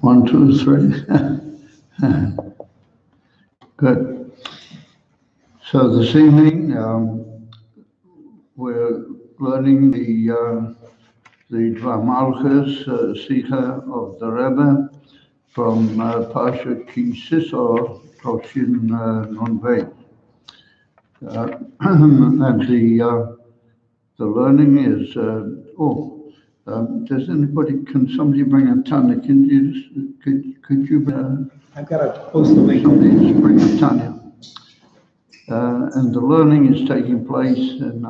1, 2, 3. Good. So this evening we're learning the Dvar Malchus Sichos of the Rebbe from Parshas Tisa, Nun Veit. And the learning is does anybody? Can somebody bring a Tanya? Can you just, could you? I've got to post the link. Somebody just bring a Tanya. And the learning is taking place in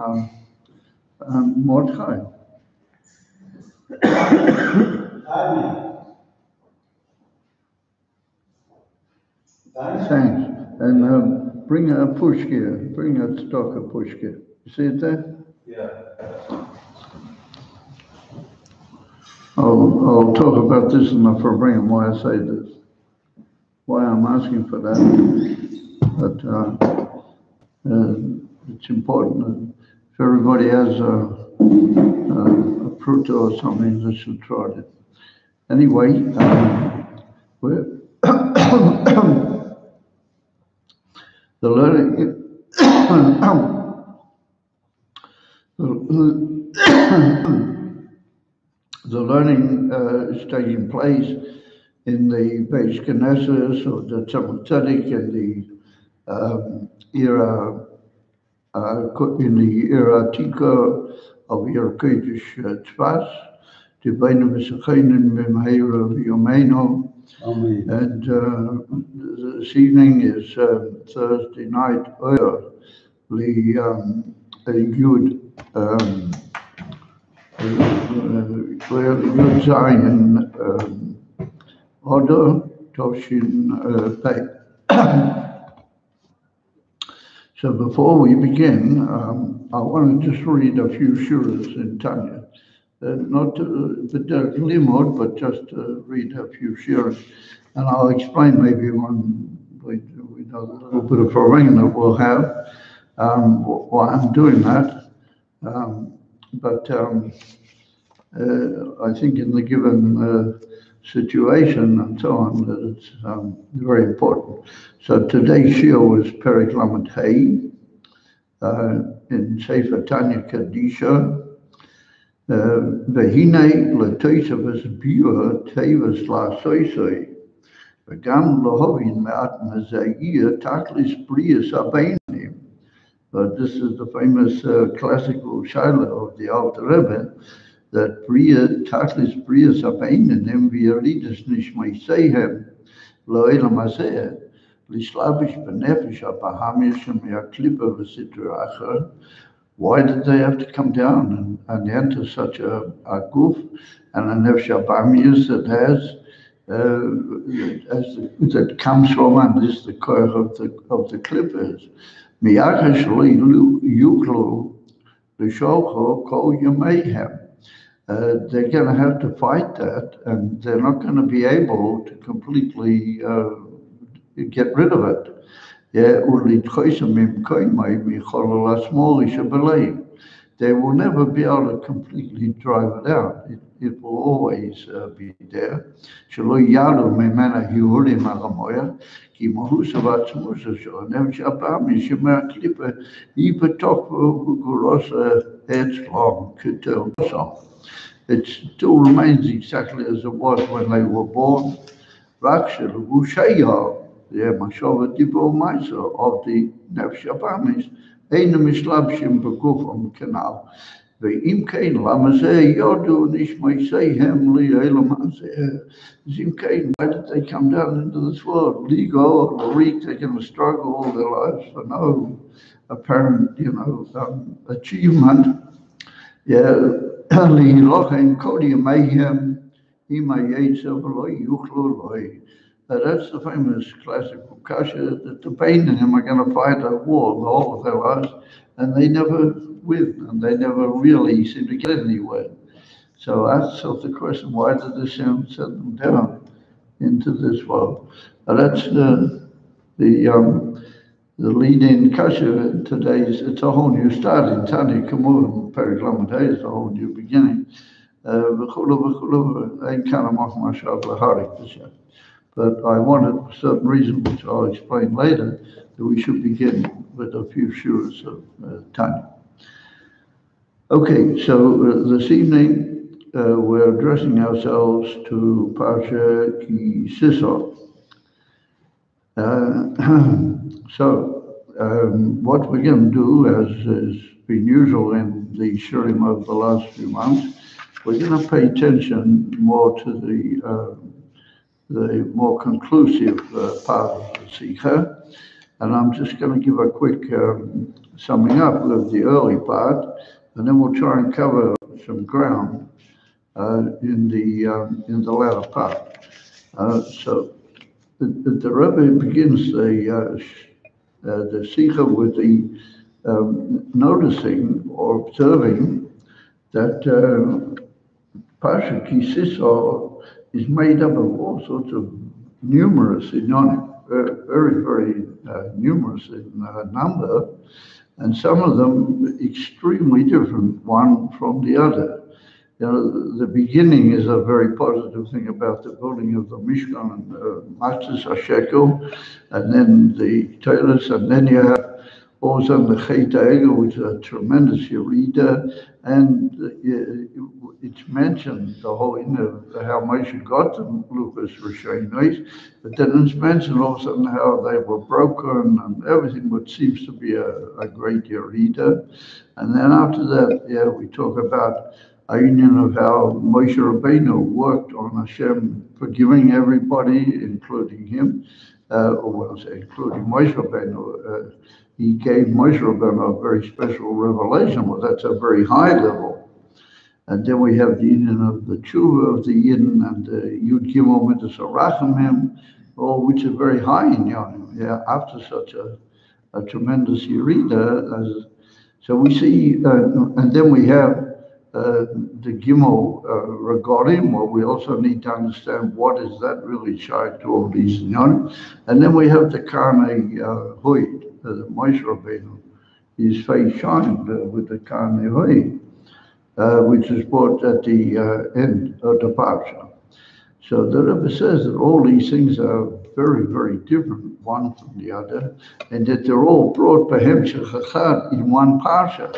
Mordechai. Thanks. And bring a pushki. Bring a stock of pushki. You see it there? Yeah. I'll talk about this enough for bringing why I say this, why I'm asking for that. But it's important. If everybody has a fruit or something, they should try it. Anyway, we're the learning. The learning is taking place in the Beis Knesset or the Tzedek in the era Tika of Yerketish Tsfat, the Beinu V'Sechenim B'Meira V'Yomeinu. And this evening is Thursday night. The Yud Yud Zion Order Toshin Pei. So before we begin, I want to just read a few shuras in Tanya. Not the limud, but just read a few shuras. And I'll explain maybe when we know a little bit of a ring that we'll have, why I'm doing that. But I think in the given situation and so on, that it's very important. So today's Shiur was Perek Lamed Hey in Sefer Tanya Kadisha. V'hinei l'toysav biur tevas la'soisoi v'gam lohovin me'at mezayir taklis brias abeinim. But this is the famous classical shaila of the Alter Rebbe, that taklis brias abeinim v'yaridas nishmeisehem lo'elam hazeh l'shlavish b'nefesh abahamish me'aklipa v'sitra acher. Why did they have to come down and enter such a goof and a nefesh abamius that has that comes from, and this is the core of the clippers. Miyachash yuklu l'sholcho kol yamayhem. They're going to have to fight that, and they're not going to be able to completely get rid of it. They will never be able to completely drive it out. It will always be there. It still remains exactly as it was when they were born. The mashava dibo ma'aser of the nefesh abamis ein mishlabshim begufam canal. Ve'im kein lamazeh yodu nishmeisehem li'elam hazeh. Zim kein, why did they come down into this world? Ligo or Larik, they're going to struggle all their lives for no apparent, achievement. Yeah, li'ilochem kodi mayhem ima yetzav lo yuchlu loi. That's the famous classical kasha that the Bainim are going to fight a war the whole of their lives, and they never win, and they never really seem to get anywhere. So ask yourself the question: why did the Shem send them down into this world? That's the lead-in kasha today's. It's a whole new start in Tanya Kamur. Perek Lamed Hey is a whole new beginning, But I wanted, for certain reason, which I'll explain later, that we should begin with a few shiurs of Tanya. Okay, so this evening we're addressing ourselves to Parsha Ki Siso. What we're going to do, as has been usual in the Shurim over the last few months, we're going to pay attention more to the more conclusive part of the Sikha, and I'm just going to give a quick summing up of the early part, and then we'll try and cover some ground in the latter part. So the Rebbe begins the Sikha with the noticing or observing that Parsha Ki Siso is made up of all sorts of numerous inyonim, very, very numerous in number, and some of them extremely different one from the other. You know, the beginning is a very positive thing about the building of the Mishkan and Malchus Hashekel, and then the Teilis, and then you have also the Chet HaEgel, which is a tremendous Yerida, and it's mentioned the whole of how Moshe got to Lucas Rishonos, but then it's mentioned also how they were broken and everything, which seems to be a great Yerida. And then after that, we talk about a union of how Moshe Rabbeinu worked on Hashem forgiving everybody, including him, including Moshe Rabbeinu. He gave Moshe Rabbeinu a very special revelation. Well, that's a very high level. And then we have the union of the tshuva of the Yidden and the Yud Gimel Midas Arachamim, which is very high in Yonim. Yeah, after such a tremendous Yerida. So we see, and then we have the Gimel Regalim, where we also need to understand what is that really shy to all these Yonim. And then we have the Karnei Hoid. The Moshe Rabbeinu, his face shined with the Karnei Hoid, which is brought at the end of the Parsha. So the Rebbe says that all these things are very, very different one from the other, and that they're all brought b'hemshech in one Parsha.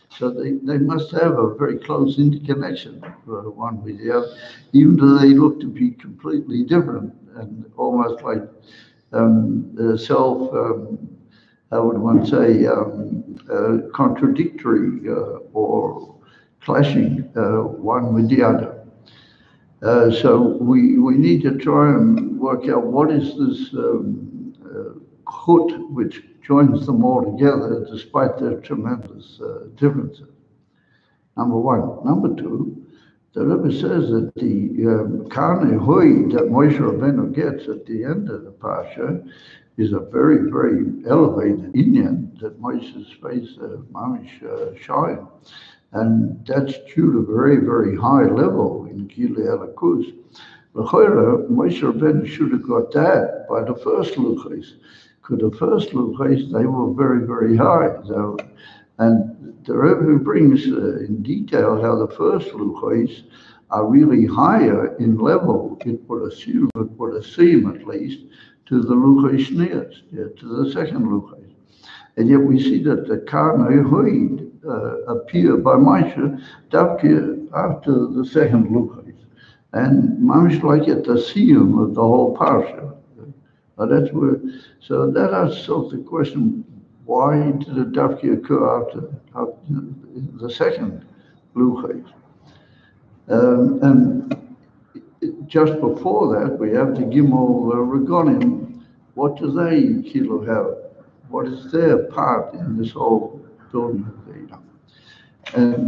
So they must have a very close interconnection one with the other, even though they look to be completely different and almost like how would one say, contradictory or clashing one with the other. So we need to try and work out what is this chut which joins them all together despite their tremendous differences. Number one. Number two, the Rebbe says that the Karnei Hoid that Moshe Rabbeinu gets at the end of the Parsha is a very, very elevated inyan that Moshe's face mamish shine. And that's due to very, very high level in Gilui Elokus. L'choira, Moshe Rabbeinu should have got that by the first luchos, because the first luchos, they were very, very high. So, and the Rebbe brings in detail how the first luchos are really higher in level, it would seem at least, to the luchos shneas, to the second luchos. And yet we see that the Karnei Hoid appear by Moshe Davke after the second luchos. And mamish like at the siyum of the whole parsha. That's where, so that asks the question, why did the Davke occur after the second luchos? And just before that, we have the Gimel Regalim. What do they have? What is their part in this whole building of the And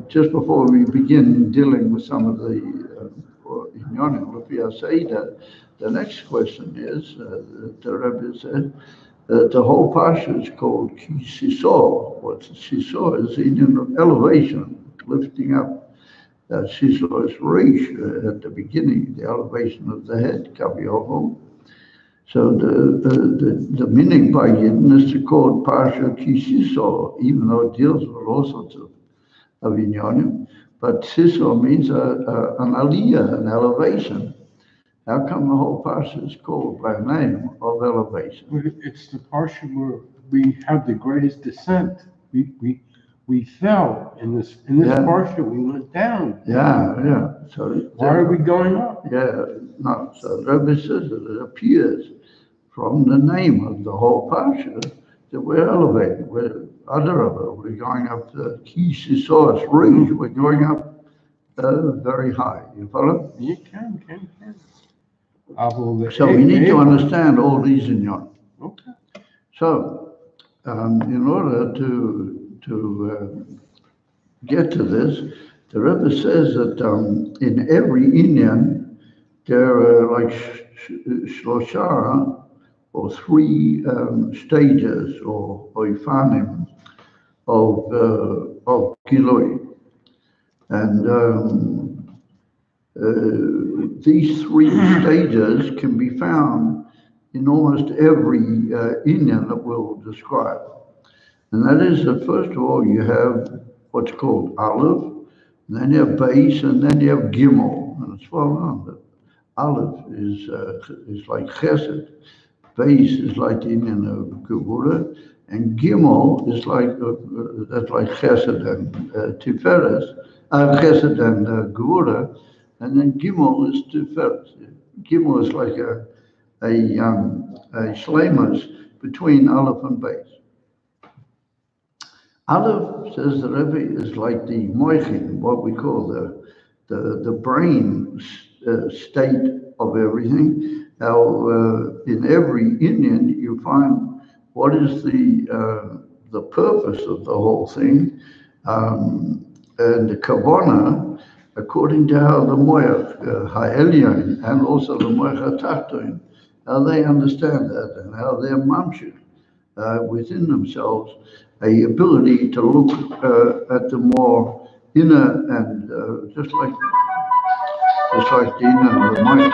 just before we begin dealing with some of the Inyonim, the next question is, the Rebbe said, the whole Parsha is called Ki Siso. What's Siso is in elevation, lifting up. Siso is Reish at the beginning, the elevation of the head, Kaviyovim. So the meaning by Yidden is to call it Parsha Ki Siso, even though it deals with all sorts of Inyonim. But Sichos means an aliyah, an elevation. How come the whole Parsha is called by a name of elevation? It's the Parsha where we have the greatest descent. We fell in this Parsha. We went down. Yeah. So why are we going up? Yeah, no. So the Rebbe says that it appears from the name of the whole Parsha that we're elevated. We're going up the Sichos ridge. We're going up very high. You follow? You can. So we need to understand all these in yon. Okay. So, in order to get to this, the Rebbe says that in every inyan there are like shlosha or three stages or ifanim of gilui, and these three stages can be found in almost every inyan that we'll describe. And that is that first of all you have what's called Aleph, and then you have Beis, and then you have Gimel. And it's well known that Aleph is like Chesed, Beis is like the inyan of Gevurah, and Gimel is like that's like Chesed and Tiferes, Chesed and Gevurah. And then Gimel is Tzfat. Gimel is like a shleimus between Aleph and Beis. Aleph, says the Rebbe, is like the moichin, what we call the brain state of everything. Now, in every inyan, you find what is the purpose of the whole thing, and the kavanah, according to how the moich ha'elyon and also the moich ha'tachton, how they understand that and how they're mamshik within themselves, a ability to look at the more inner and just like the inner of the mind.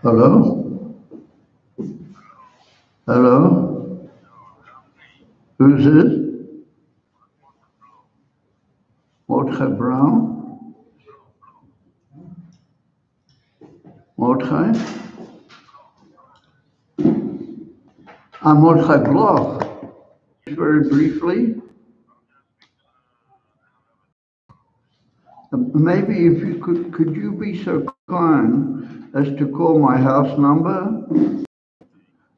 Hello? Hello? Who's this? Mordechai Brown? Mordechai? I'm Mordechai Bloch. Very briefly. Maybe if you could you be so kind as to call my house number?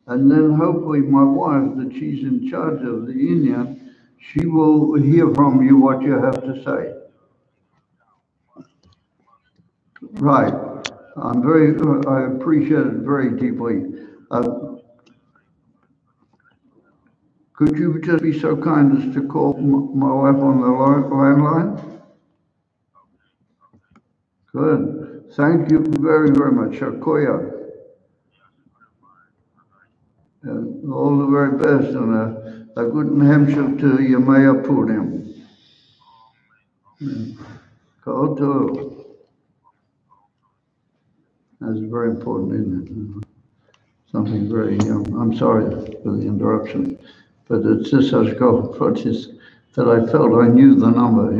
And then hopefully my wife, that she's in charge of the Indian, she will hear from you what you have to say. Right. I appreciate it very deeply. Could you just be so kind as to call my wife on the landline? Good. Thank you very, very much. Shakoya. All the very best and a good hemshel to Yemaya Purim. Go to. That's very important, isn't it? Something very, I'm sorry for the interruption, but it's just such go that I felt I knew the number,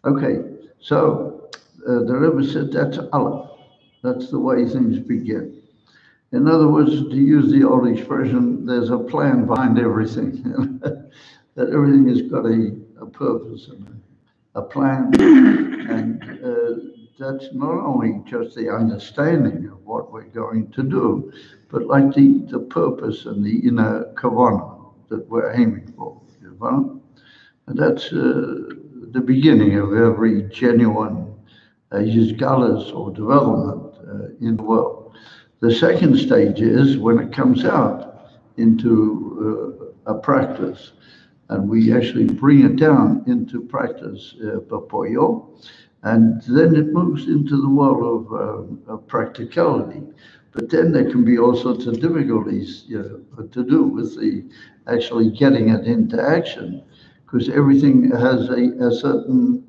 Okay, so the Rebbe said that's Aleph. That's the way things begin. In other words, to use the old expression, there's a plan behind everything. That everything has got a purpose and a plan. And that's not only just the understanding of what we're going to do, but like the purpose and the inner kavanah that we're aiming for. And that's the beginning of every genuine yizgalas or development in the world. The second stage is when it comes out into a practice, and we actually bring it down into practice, papoyo, and then it moves into the world of practicality. But then there can be all sorts of difficulties to do with the actually getting it into action, because everything has a certain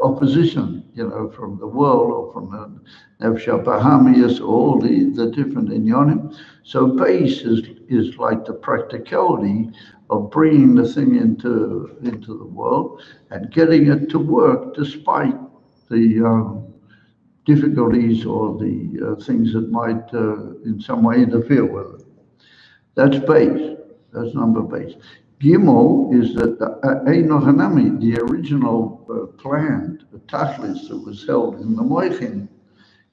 opposition from the world or from the Nefesh Bahamias, all the different inyanim. So base is like the practicality of bringing the thing into the world and getting it to work despite the difficulties or the things that might in some way interfere with it. That's base. That's number base. Gimel is that the original plan, the tachlis that was held in the moichin,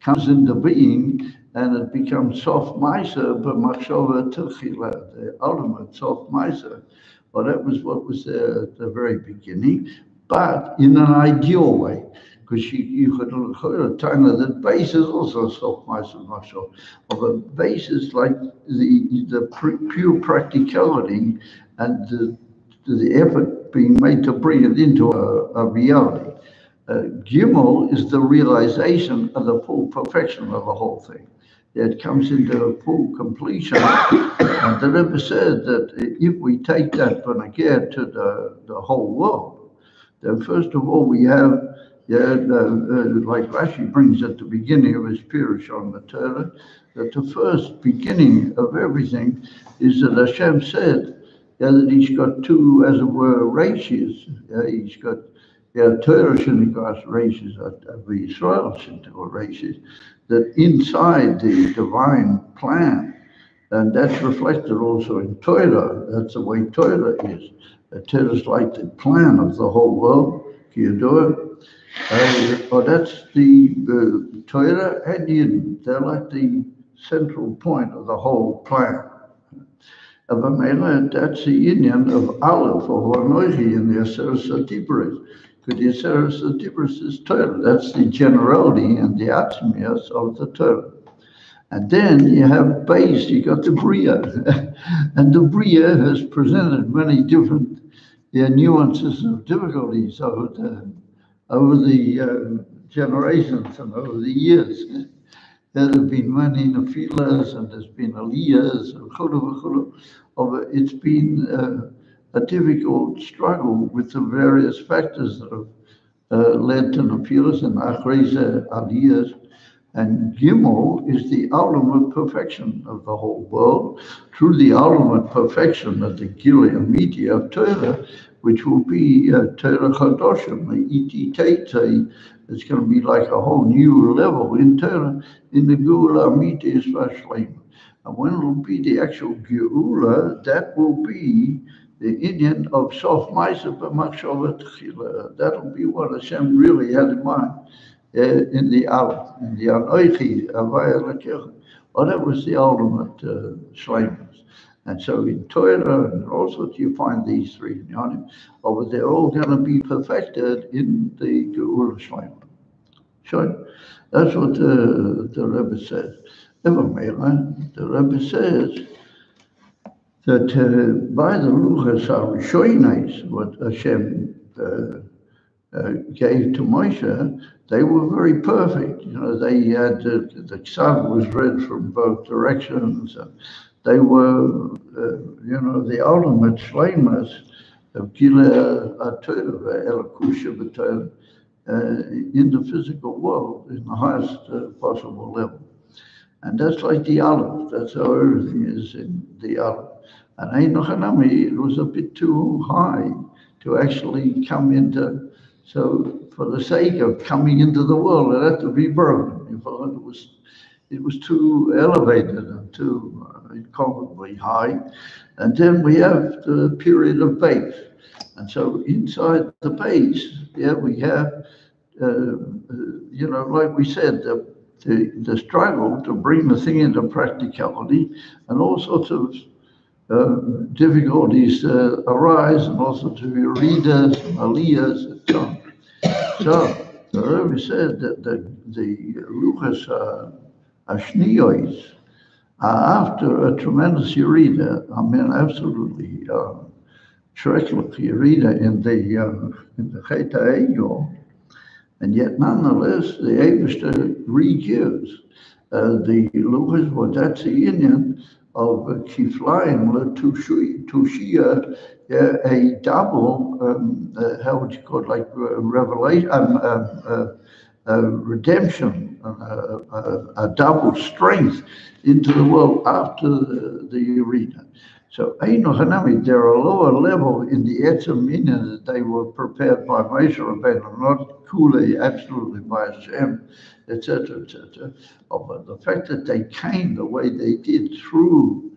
comes into being and it becomes soft maisa b'machshava tilchila, the ultimate soft maisa. Well, that was what was there at the very beginning, but in an ideal way, because you could tell that base is also soft maisa b'machshava, but base is like the pure practicality and the effort being made to bring it into a reality. Gimel is the realization of the full perfection of the whole thing. It comes into full completion. And the Rebbe said that if we take that benagir to the whole world, then first of all we have, like Rashi brings at the beginning of his Pirush on the Torah, that the first beginning of everything is that Hashem said that he's got two, as it were, ratios. He's got Torah Shenikas ratios, Israel Shenikas ratios, that inside the divine plan, and that's reflected also in Torah. That's the way Torah is. Torah is like the plan of the whole world. That's the Torah and Yidden. They're like the central point of the whole plan. That's the union of Aleph or Vanoichi in the Aseret Satibris. Because the Aseret Satibris is Torah. That's the generality and the atzmias of the Torah. And then you have base, you got the Bria. And the Bria has presented many different nuances of difficulties over the generations and over the years. There have been many nefilas and there's been aliyahs and chulu. It's been a difficult struggle with the various factors that have led to nefilas and achreze aliyahs. And Gimel is the ultimate perfection of the whole world, through the ultimate perfection of the Gilui Amiti of Torah, which will be Torah Chadoshim, the Iti Teitzei. It's going to be like a whole new level in Torah, in the Geula Amiti especially. And when it will be the actual Geula, that will be the Indian of Sof Maisa B'Machshava Tchila. That'll be what Hashem really had in mind. In the Aleph, in the Anoichi, Avaya Lakech. Well, that was the ultimate shleimus. And so in Torah, and also you find these three inyanim, but they're all going to be perfected in the Geula Shleimus. So that's what the Rebbe says. The Rebbe says that by the Luchas HaRishonos, what Hashem gave to Moshe, they were very perfect. They had the Tsfat was read from both directions. They were, the ultimate shleimus of Gilui HaTorah, Elokusha B'Torah, in the physical world, in the highest possible level. And that's like the Aleph. That's how everything is in the Aleph. And Ein Nochanami, it was a bit too high to actually come into. So for the sake of coming into the world, it had to be broken. It was too elevated and too incomparably high. And then we have the period of base. And so inside the base, we have, like we said, the struggle to bring the thing into practicality, and all sorts of difficulties arise, and also to be readers and aliyahs and so on. So the Rebbe said that the Luchas Ashniyos are after a tremendous Yerida. I mean, absolutely schrecklich Yerida in the Cheta Ego, and yet nonetheless the Eibishter re-gives the Luchas. Well, that's the union of Kiflayim Tushia, a double, how would you call it, like revelation, redemption, a double strength into the world after the Urina. So Eino Hanami, they're a lower level in the Etzem Minyan that they were prepared by Moshe Rabbeinu, not Kule absolutely by Hashem, etc., etc. But the fact that they came the way they did through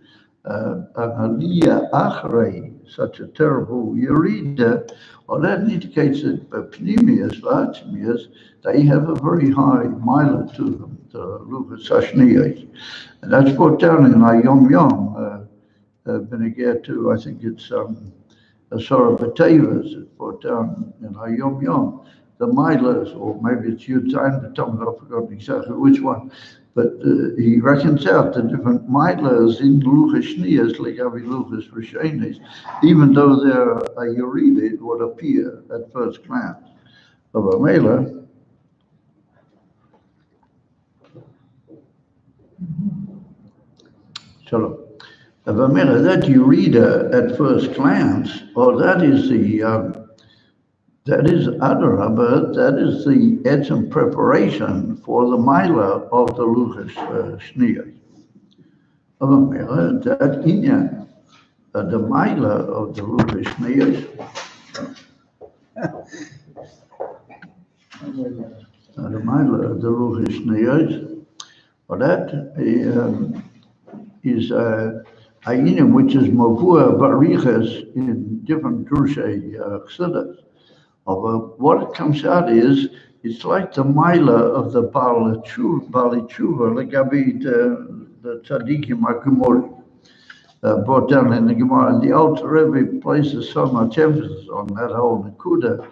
an Aliyah Achrei, such a terrible Yerida, well, that indicates that Pnimius, Latimius, they have a very high milah to them, the Luchas Hashniyos. And that's brought down in Hayom Yom. Beneger too, I think it's Asara Batavas, it's brought down in Hayom Yom, the Milas, or maybe it's Yud Zayin B'Tamid, I've forgotten exactly which one, but he reckons out the different Milas in Luchas Shniyas, Legavi Luchas Rishonis, even though they're a Yerida, it would appear at first glance. Of a Mela, Shalom. Of a minute, that you read at first glance, or that is Adarabah, that is the etzem preparation for the Mila of the Luchas Shniyos. Of a minute, that inyan, the Mila of the Luchas Shniyos, the Mila of the Luchas Shniyos, or that is a Ayinim, which is Mavua Barichas in different Drushei Chassidus. What it comes out is, it's like the Mila of the Bali Tshuva, Legabi the Tzadikim HaGemurim, brought down in the Gemara. And the Alter Rebbe places so much emphasis on that whole Nakuda,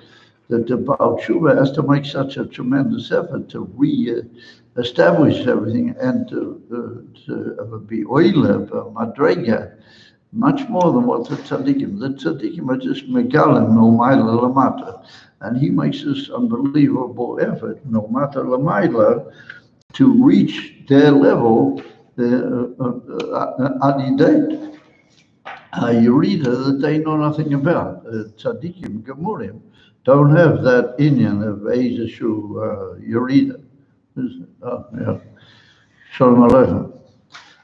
that the Baal Tshuva has to make such a tremendous effort to re-establish everything and to be oilev, madrega, much more than what the tzaddikim. The tzaddikim are just megalim, no maila lamata. And he makes this unbelievable effort, no matter lamaila, to reach their level, adidate. Yerida that they know nothing about. Tzaddikim, Gemurim, don't have that inyan of Eizeshu Yerida. Yeah. Shalom Aleichem.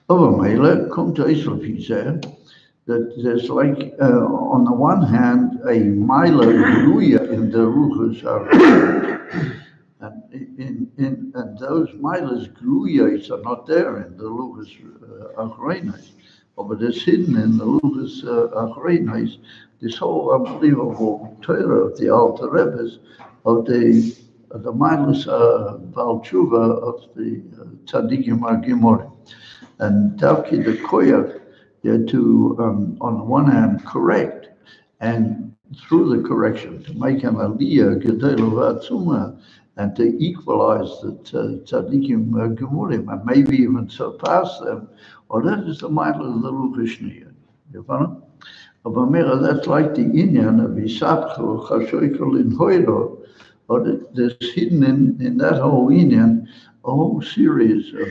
Over Mele, come to Israel, he said, that there's like, on the one hand, a Mila Gruya in the Ruchas and those Milas Gruyas are not there in the Luchas Achreinos. But it's hidden in the Luchas Achreinos, this whole unbelievable Torah of the Alter Rebbe's, of the mindless Baal Tshuva of the Tzadikim HaGemurim. And Davki the Koyach, to, on the one hand, correct, and through the correction, to make an aliyah, gedelu v'atzuma, and to equalize the Tzadikim HaGemurim, and maybe even surpass them, or that is the mindless of the Luchas Shniyos. You follow? That's like the inyan of Isatcho, Chashoikel in Hoiro, or there's hidden in that whole inyan a whole series of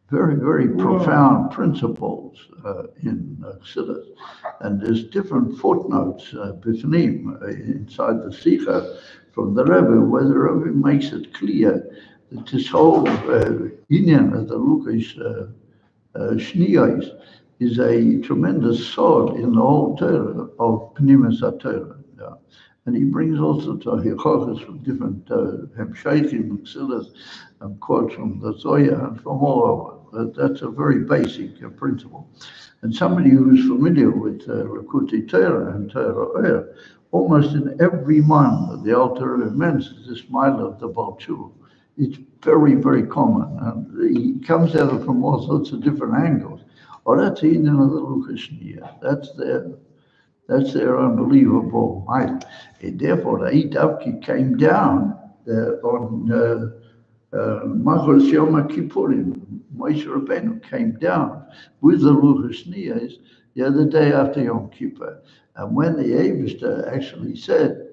very, very profound principles in Chassidus. And there's different footnotes, bifnim, inside the Sichos from the Rebbe, where the Rebbe makes it clear that this whole inyan of the Luchas Shniyos is a tremendous sword in the whole Torah of Pnimis HaTorah. Yeah. And he brings also to Hichachas from different Hemsheichim, Chassidus, and quotes from the Zoya and from all over. That's a very basic principle. And somebody who's familiar with Likutei Torah and Torah Oyer, almost in every month the Alter Rebbe mentions this mile of the Baal Tshuva. It's very, very common. And he comes at it from all sorts of different angles. Oh, that's in another Luchas Shniyos. That's their unbelievable might. And therefore, the Eitavki came down on Malchus Yom Kippurim. Moshe Rabbeinu came down with the Luchas Shniyos the other day after Yom Kippur. And when the Eibishter actually said,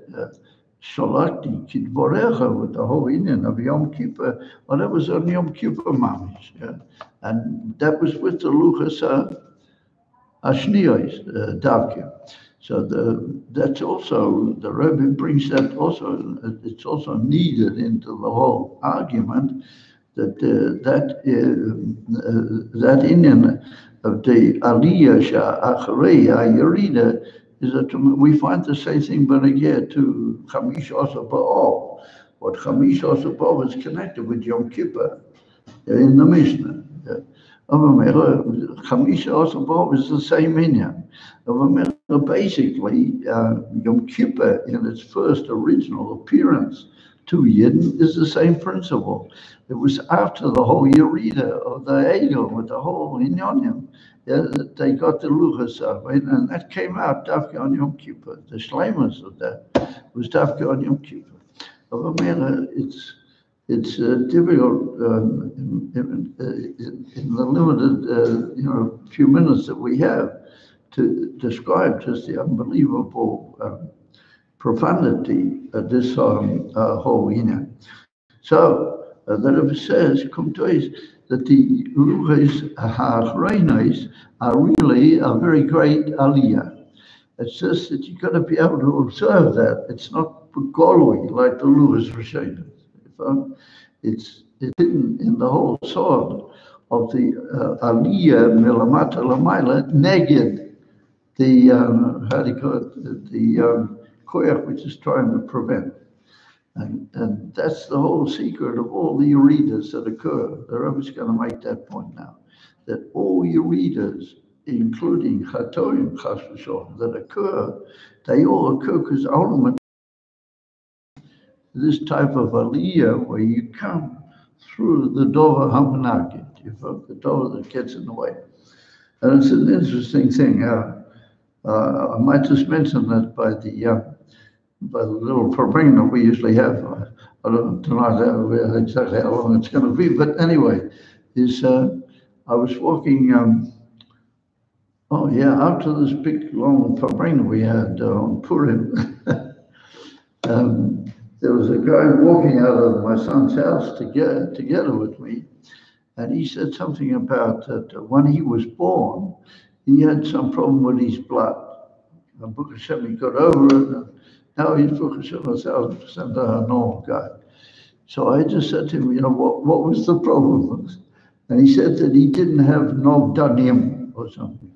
Sholakti Kidborecha, with the whole Indian of Yom Kippur, well, that was on Yom Kippur Mamish. Yeah? And that was with the Luchas Shniyos, Davke. So that's also, the Rebbe brings that also, it's also needed into the whole argument that that Indian of the Aliyah Sha'acharei Yerida is that we find the same thing but again to Chamish Osabah. What Chamish Osabah is connected with Yom Kippur in the Mishnah. Chamish Osabah is the same Indian. Basically, Yom Kippur in its first original appearance to Yidden is the same principle. It was after the whole Yerida of the Egel with the whole Inyonim. That they got the Luchas up, and that came out Dafka on Yom Kippur. The Shleimus of that was Dafka on Yom Kippur. It's difficult in the limited few minutes that we have to describe just the unbelievable profundity of this whole Inyan. So that it says, that the Luchas HaAchreinos are really a very great aliyah. It's just that you've got to be able to observe that. It's not Golui like the Luchas Rishonos. It's hidden in the whole sword of the aliyah milamata lamayla neged the how do you call it, the koyach which is trying to prevent. And that's the whole secret of all the Yeredas that occur. The Rebbe is going to make that point now, that all Yeredas, including Chatoim, Chas v'Shalom, that occur, they all occur because ultimately this type of aliyah where you come through the Dvar Hamanakit, the Dvar that gets in the way. And it's an interesting thing. I might just mention that by the little program that we usually have. I don't know exactly how long it's going to be, but anyway, I was walking, after this big long program we had on Purim, there was a guy walking out of my son's house together with me, and he said something about that when he was born, he had some problem with his blood. And Baruch Hashem, he got over it. Now he's Baruch Hashem 1,000% a normal guy. So I just said to him, what was the problem? And he said that he didn't have nogdanim or something.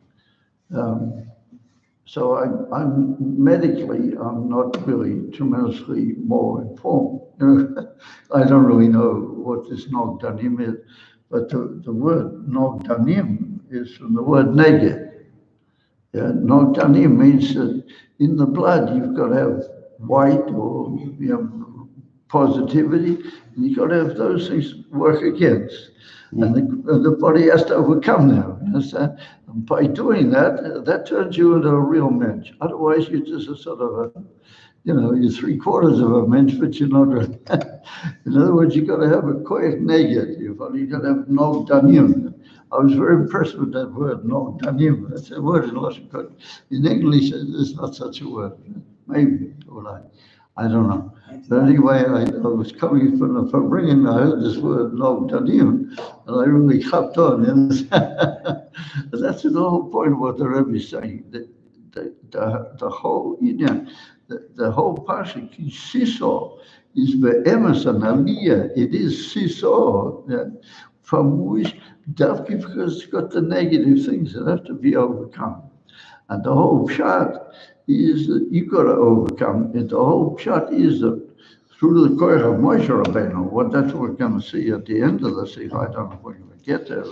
So I'm medically, I'm not really tremendously more informed. I don't really know what this nogdanim is, but the word nogdanim is from the word neged. Nogdanim means that in the blood you've got to have white or positivity, and you've got to have those things work against. And the body has to overcome them. And by doing that, that turns you into a real mensch. Otherwise, you're just a sort of you're 3/4 of a mensch, but you're not really. In other words, you've got to have a koyach neged. You've got to have nogdanim. I was very impressed with that word, nogdanim. That's a word in Russian, but in English, there's not such a word. Maybe, or I don't know. But anyway, I was coming from the upbringing, I heard this word, nogdanim, and I really hopped on. And that's the whole point of what the Rebbe is saying. The whole the whole Parsha, Sichos, is be'emes an aliyah. It is Sichos, from which, because it's got the negative things that have to be overcome. And the whole pshat is that you've got to overcome it. The whole pshat is that through the koyach of Moshe Rabbeinu, that's what we're going to see at the end of the Sikh. I don't know if we're going to get there.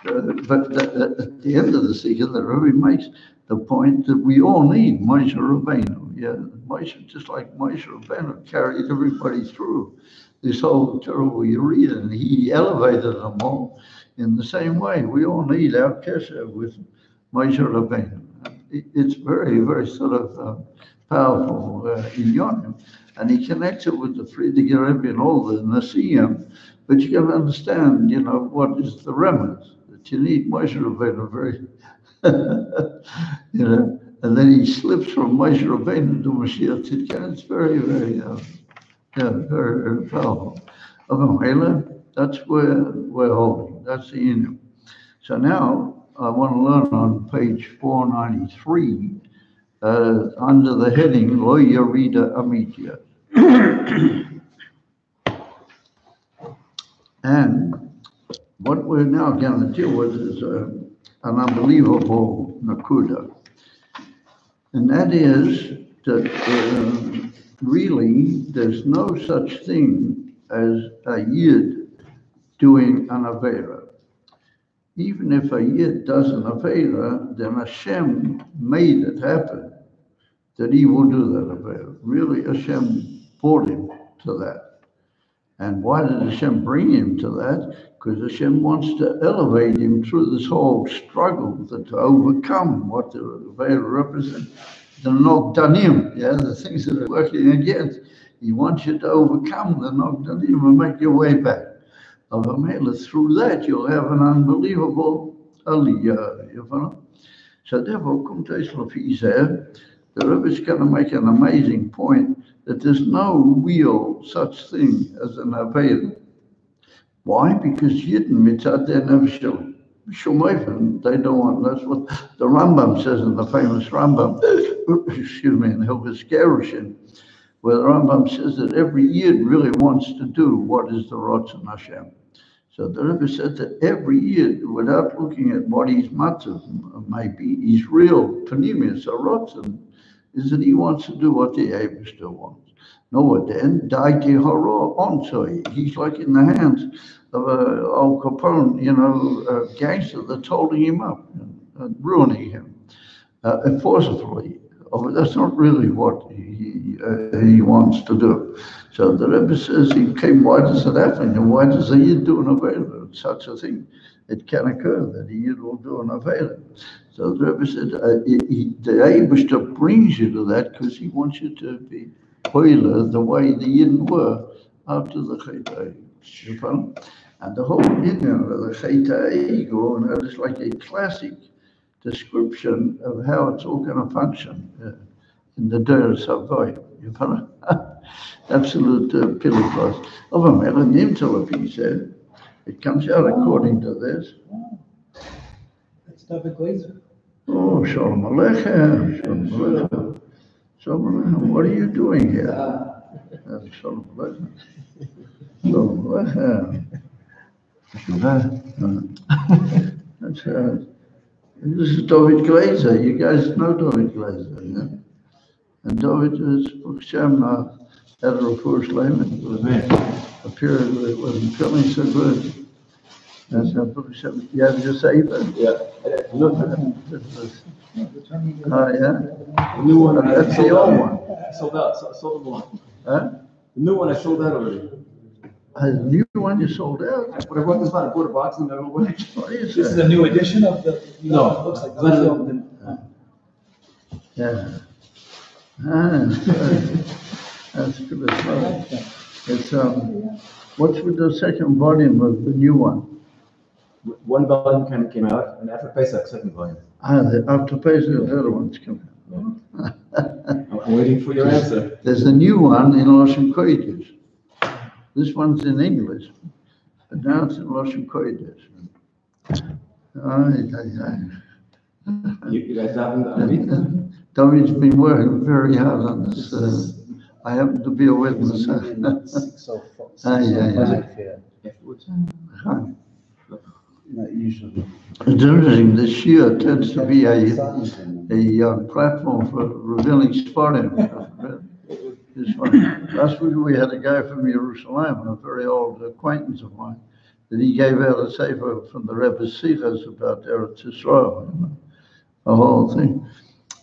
But at the end of the Sikh, the Rebbe makes the point that we all need Moshe Rabbeinu. Moshe, just like Moshe Rabbeinu carried everybody through this whole terrible Yerida, and he elevated them all in the same way. We all need our kesher with Moshe Rabbeinu. It's very, very sort of powerful in Yonim, and he connects it with the Friedrich Rebbe and all the Nasiim, but you can understand, what is the remnants, that you need Moshe Rabbeinu very, and then he slips from Moshe Rabbeinu to Mashiach Tzidkenu. It's very, very, very, very powerful. That's where we're holding. That's the Inyan. So now I want to learn on page 493 under the heading Lo Yerida Amitia. And what we're now going to deal with is an unbelievable nakuda. And that is that really there's no such thing as a yid doing an avera. Even if a yid does an avera, then Hashem made it happen that he will do that avera. Really, Hashem brought him to that. And why did Hashem bring him to that? Because Hashem wants to elevate him through this whole struggle to overcome what the avera represents. The nogdanim, the things that are working against. He wants you to overcome the nogdanim and make your way back. Through that, you'll have an unbelievable aliyah. So therefore, the Rebbe is going to make an amazing point that there's no real such thing as an avera. Why? Because Yidden mitzad their nefesh they don't want. That's what the Rambam says in the famous Rambam. In Hilchos Gerushin, where the Rambam says that every Yid really wants to do what is the Ratzon Hashem. So the Rebbe said that every Yid, without looking at what his matzav might be, his real panemius or Ratzon, is that he wants to do what the Eibishter wants. No, then, daiki haro onsoi. He's like in the hands of a Al Capone, a gangster that's holding him up and ruining him forcefully. Oh, that's not really what he wants to do. So the Rebbe says, why does it happen? And why does a Yid do an avera? Such a thing, it can occur that a Yid will do an avera. So the Rebbe said, the Eibishter brings you to that because he wants you to be hoiler the way the Yidden were after the Chet. And the whole Indian of the Chet ego, and that is like a classic description of how it's all going to function in the Dvar Savoy. Absolute pillar. Of a melanim he said, it comes out according to this. That's David Glazer. Oh, Shalom Aleichem. Shalom Aleichem. Shalom Aleichem. What are you doing here? Shalom Aleichem. Shalom Aleichem. This is David Glazer. You guys know David Glazer, yeah? And David is Hashem had a refuah shleima. It was a period where it wasn't feeling so good. And Hashem, you have your saver? Yeah. Oh, yeah? The new one. That's the old one. Sold out. Sold the one. Huh? The new one I sold out already. The new one you sold out? When I brought this one, I bought a box and never went. What is This is that? a new edition of the. No, it looks like Yeah. That's good as well. It's what's with the second volume of the new one? One volume kind of came out, and after Pesach, second volume. After Pesach, the other one's coming. I'm waiting for your answer. There's a new one in Lashon Kodesh. This one's in English, but now it's in Lashon Kodesh. You guys haven't. David's been working very hard on this. I happen to be a witness. Not usually. It's interesting. The Shiur tends to be a platform for revealing Sfarim. Last week we had a guy from Jerusalem, a very old acquaintance of mine, that he gave out a sefer from the Rebbe's Sichos about Eretz Yisrael, the whole thing.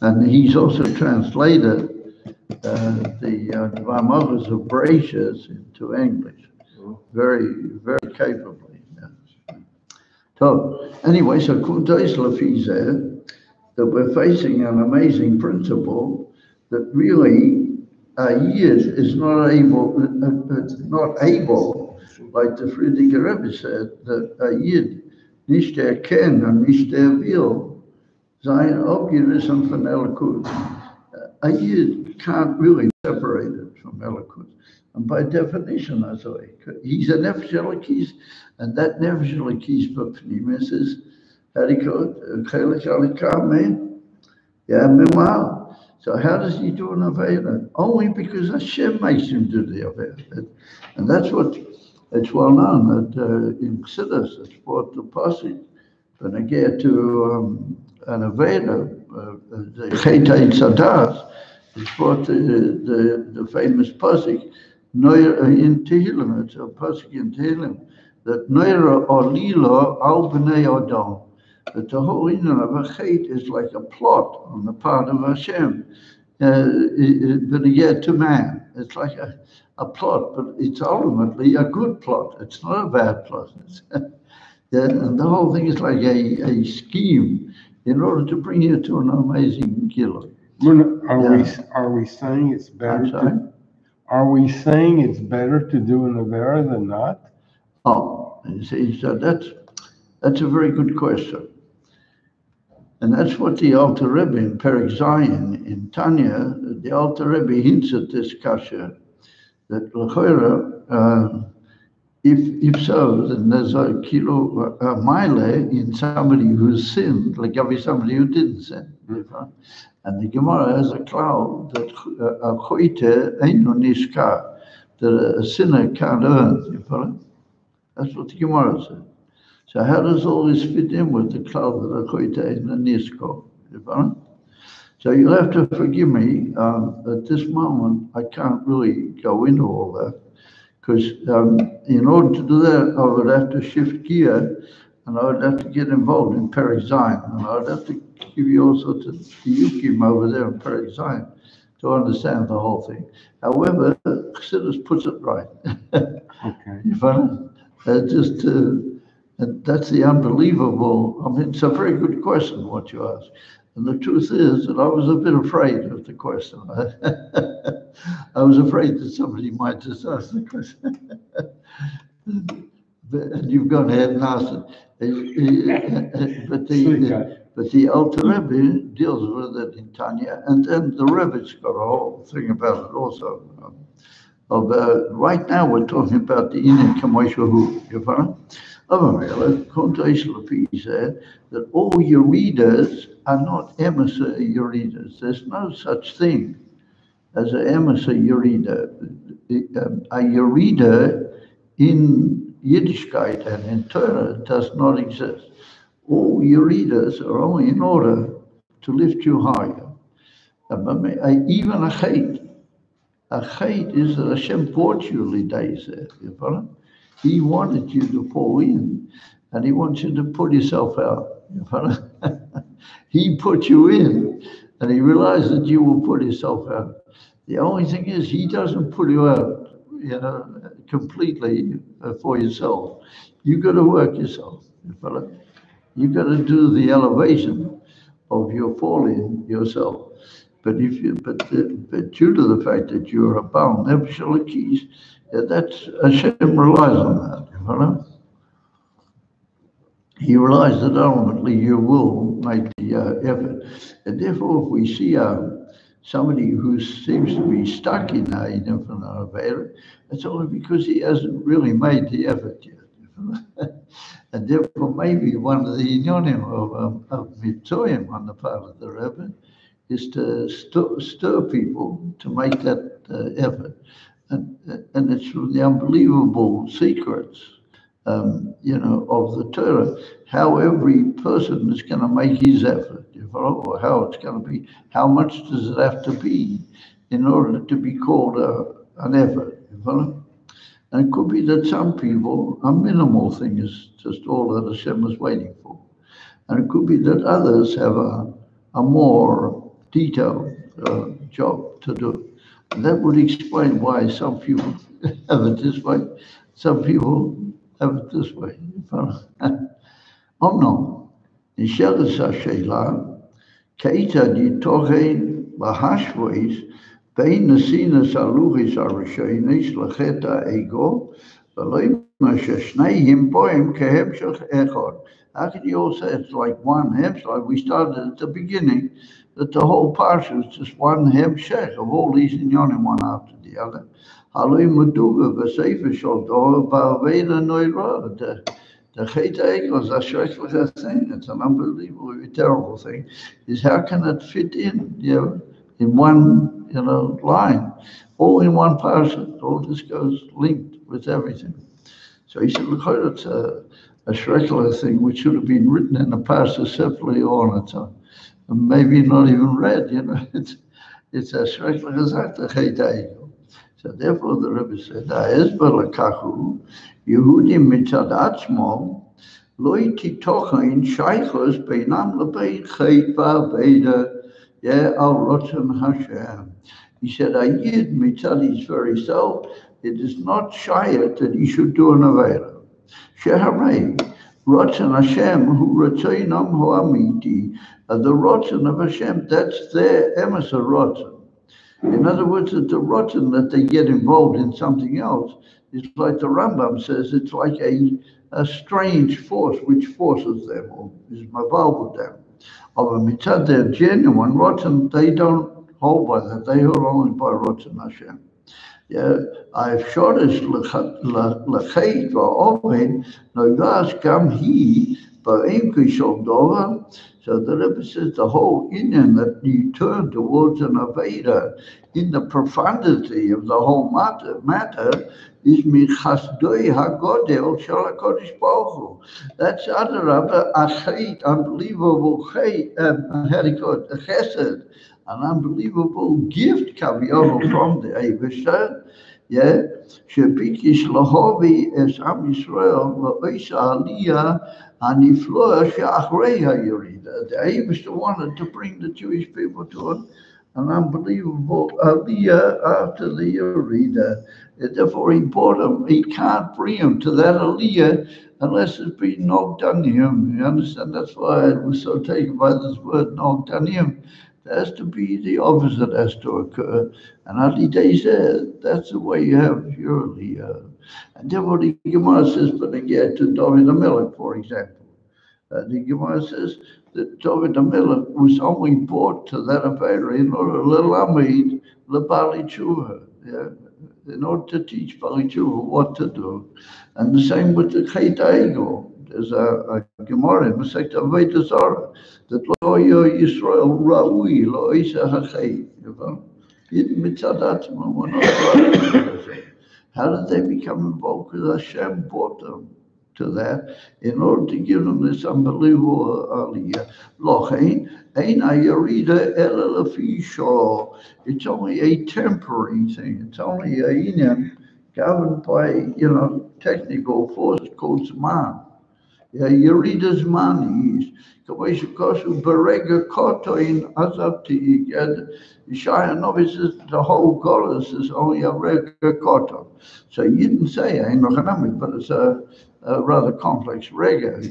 And he's also translated the Dvar Malchus of Parshas into English, very, very capably. So anyway, so Kuntais Lafizeh, that we're facing an amazing principle that really a Yid is not able, like the Friediger Rebbe said, that a Yid nicht erkennen und nicht will sein Obgewissen von Elikut. A Yid can't really separate it from Elikut. And by definition, that's the way. He's a Nefesh Elikis, and that Nefesh Elikis B'Pnimis is, how do you call it? Chelik Alikam, yeah, Mimal. So how does he do an Aveda? Only because Hashem makes him do the Aveda. And that's what, it's well known that in Sichos, it's brought the passage. When I get to an Aveda, the Chetei Tzadas, it's brought the famous passage, in Tehillim, it's a passage in Tehillim, that Noira Olila al B'nei Adam. That the whole union of a chait is like a plot on the part of Hashem, to man. It's like a plot, but it's ultimately a good plot. It's not a bad plot. And the whole thing is like a scheme in order to bring you to an amazing killer. Are we saying it's better? Are we saying it's better to do an Avera than not? Oh, you see, so that's a very good question. And that's what the Alter Rebbe in Perek Zayin in Tanya, the Alter Rebbe hints at this kasha, that l'choira, if so, then there's a kilo mile in somebody who's sinned, like somebody who didn't sin. And the Gemara has a cloud that a choite eino nishka, that a sinner can't earn. You follow? That's what the Gemara said. So how does all this fit in with the cloud that a choite eino nishka? You follow? So you'll have to forgive me. At this moment, I can't really go into all that, because in order to do that, I would have to shift gear, and I would have to get involved in Perek Zayin, and I would have to give you all sorts of diukim over there in Perek Zayin to understand the whole thing. However, Chassidus puts it right. Okay. You follow? And that's the unbelievable. I mean, it's a very good question what you ask. And the truth is that I was a bit afraid of the question. I was afraid that somebody might just ask the question. And you've gone ahead and asked it. But the Alter Rebbe deals with it in Tanya, and then the Rebbe's got a whole thing about it also. Right now we're talking about the Inin Kamoshahu, you follow? He said that all your readers are not emissary readers. There's no such thing as an emissary reader. A Yerida in Yiddishkeit and in Torah does not exist. All your readers are only in order to lift you higher. Even a chait. A chait is that Hashem brought you days there. You follow? He wanted you to fall in, and he wants you to put yourself out. You follow? He put you in, and he realized that you will put yourself out. The only thing is, he doesn't put you out, completely for yourself. You got to work yourself. You follow? You got to do the elevation of your falling yourself. But due to the fact that you're a bound keys, that's Hashem relies on that. You follow? He relies that ultimately you will make the effort, and therefore, if we see somebody who seems to be stuck in a different Avera, it's only because he hasn't really made the effort yet. And therefore, maybe one of the inyonim of Mitzoyim on the part of the Rebbe is to stir people to make that effort. And it's from the unbelievable secrets, of the Torah, how every person is going to make his effort, or how it's going to be, how much does it have to be in order to be called an effort, And it could be that some people, a minimal thing is just all that Hashem is waiting for. And it could be that others have a more detailed job to do. And that would explain why some people have it this way, some people have it this way. Omnom, nishאלת השאלה, כיצד ייתכן להשוות בין הסינוס הלוגי הראשוני לחטא האגו, ולא מה ששניהם בואים כהמשך אחד. How can you all say it's like one hemshech? We started at the beginning that the whole Parshas is just one hemshech of all these inyonim one after the other. Haloi meduga v'sefer shel dor ba'aveda noira. The chet ha'egel is a schreckliche thing. It's an unbelievably terrible thing. Is how can it fit in, in one, line, all in one person. All this goes linked with everything. So he said, look, it's a Shrekler thing which should have been written in the Parshas separately on its own, and maybe not even read. It's a Shrekler Gezat. So therefore the Rebbe said, Ha'ezber lekachu Yehudim mitzad atzmo lo titochen Shichos beinam lebein chet va'aveda al rotzen Hashem. He said, a Yid mitzad his very self, it is not shayat that he should do an aveda. Sheharei rotzen Hashem hu rotzenam hu amiti. The rotzen of Hashem, that's their emes rotzen. In other words, that the rotten that they get involved in something else is like the Rambam says, it's like a strange force which forces them or is maval with them. Of a mitzad, they're genuine rotten, they don't hold by that, they hold only by rotten Hashem. Yeah, I've shortish lechait va'oven nogas gam hi ba'im kishol dova. So the Rebbe says the whole Indian that you turn towards an Aveda in the profundity of the whole matter is michasdoi hagodel shel HaKadosh Baruch Hu. That's adarabah, a chait, unbelievable chait, how do you call it, a chesed, an unbelievable gift kaviyavol from the Eibishter. Yeah, shebikish lahovi es Am Yisrael la'oisa aliyah hanifloah she'achrei ha'yerida. The Eibishter wanted to bring the Jewish people to an unbelievable aliyah after the yerida. Therefore, he brought them. He can't bring them to that aliyah unless it's been knocked on him. You understand? That's why I was so taken by this word knocked on him. There has to be the opposite has to occur. And Ali Day said, that's the way you have your aliyah. And then what the Gemara says, but again to David HaMelech, for example. The Gemara says that David HaMelech was only brought to that Avera in order to lelamid lebali tshuva, in order to teach Bali tshuva what to do. And the same with the Chet Egel. There's a Gemara in Masechet Avodah Zarah that lo Yisrael raui lo isa hachet. How did they become involved? Because Hashem brought them to that in order to give them this unbelievable aliyah. Lochein ein hayarida ela lefi shor. It's only a temporary thing. It's only a inyan governed by technical forces called Tzemach. Yeah, Yerida's man is Kavashikosu Berega Koto in Azapti. Yeshaya Novi says the whole Golas is only a Rega Koto. So you didn't say Einochanami, but it's a rather complex Rega,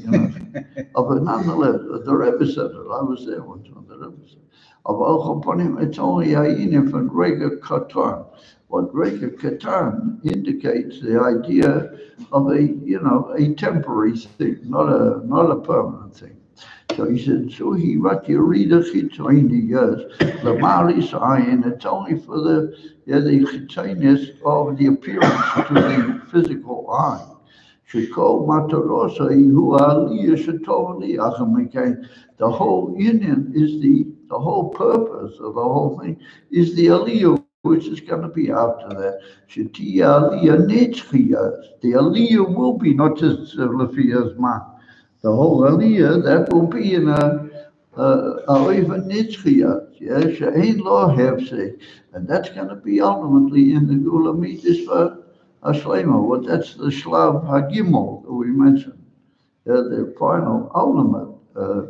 But nonetheless, the Rebbe said it. I was there once when the Rebbe said of Al-Chaponim, it's only a Inif and Rega Koton. What Rega Katan indicates the idea of a temporary thing, not a permanent thing. So he said, so he rat Yerida Chitzoini years, the Maris Ayin, it's only for the Chitzoinis of the appearance to the physical eye. Should call Matorosa, who Aliyah should totally Achamikain. The whole union is the whole purpose of the whole thing is the Aliyah, which is going to be after that. Shetiya Aliyah Netzchiyas. The Aliyah will be not just Lefiyas Ma. The whole Aliyah, that will be in a Oiva Netzchiyas. Yeah, She'ein Lo Hefsek. And that's going to be ultimately in the Gula Mitzvah for Ashlema. Well, that's the Shlav Hagimel that we mentioned. The final, ultimate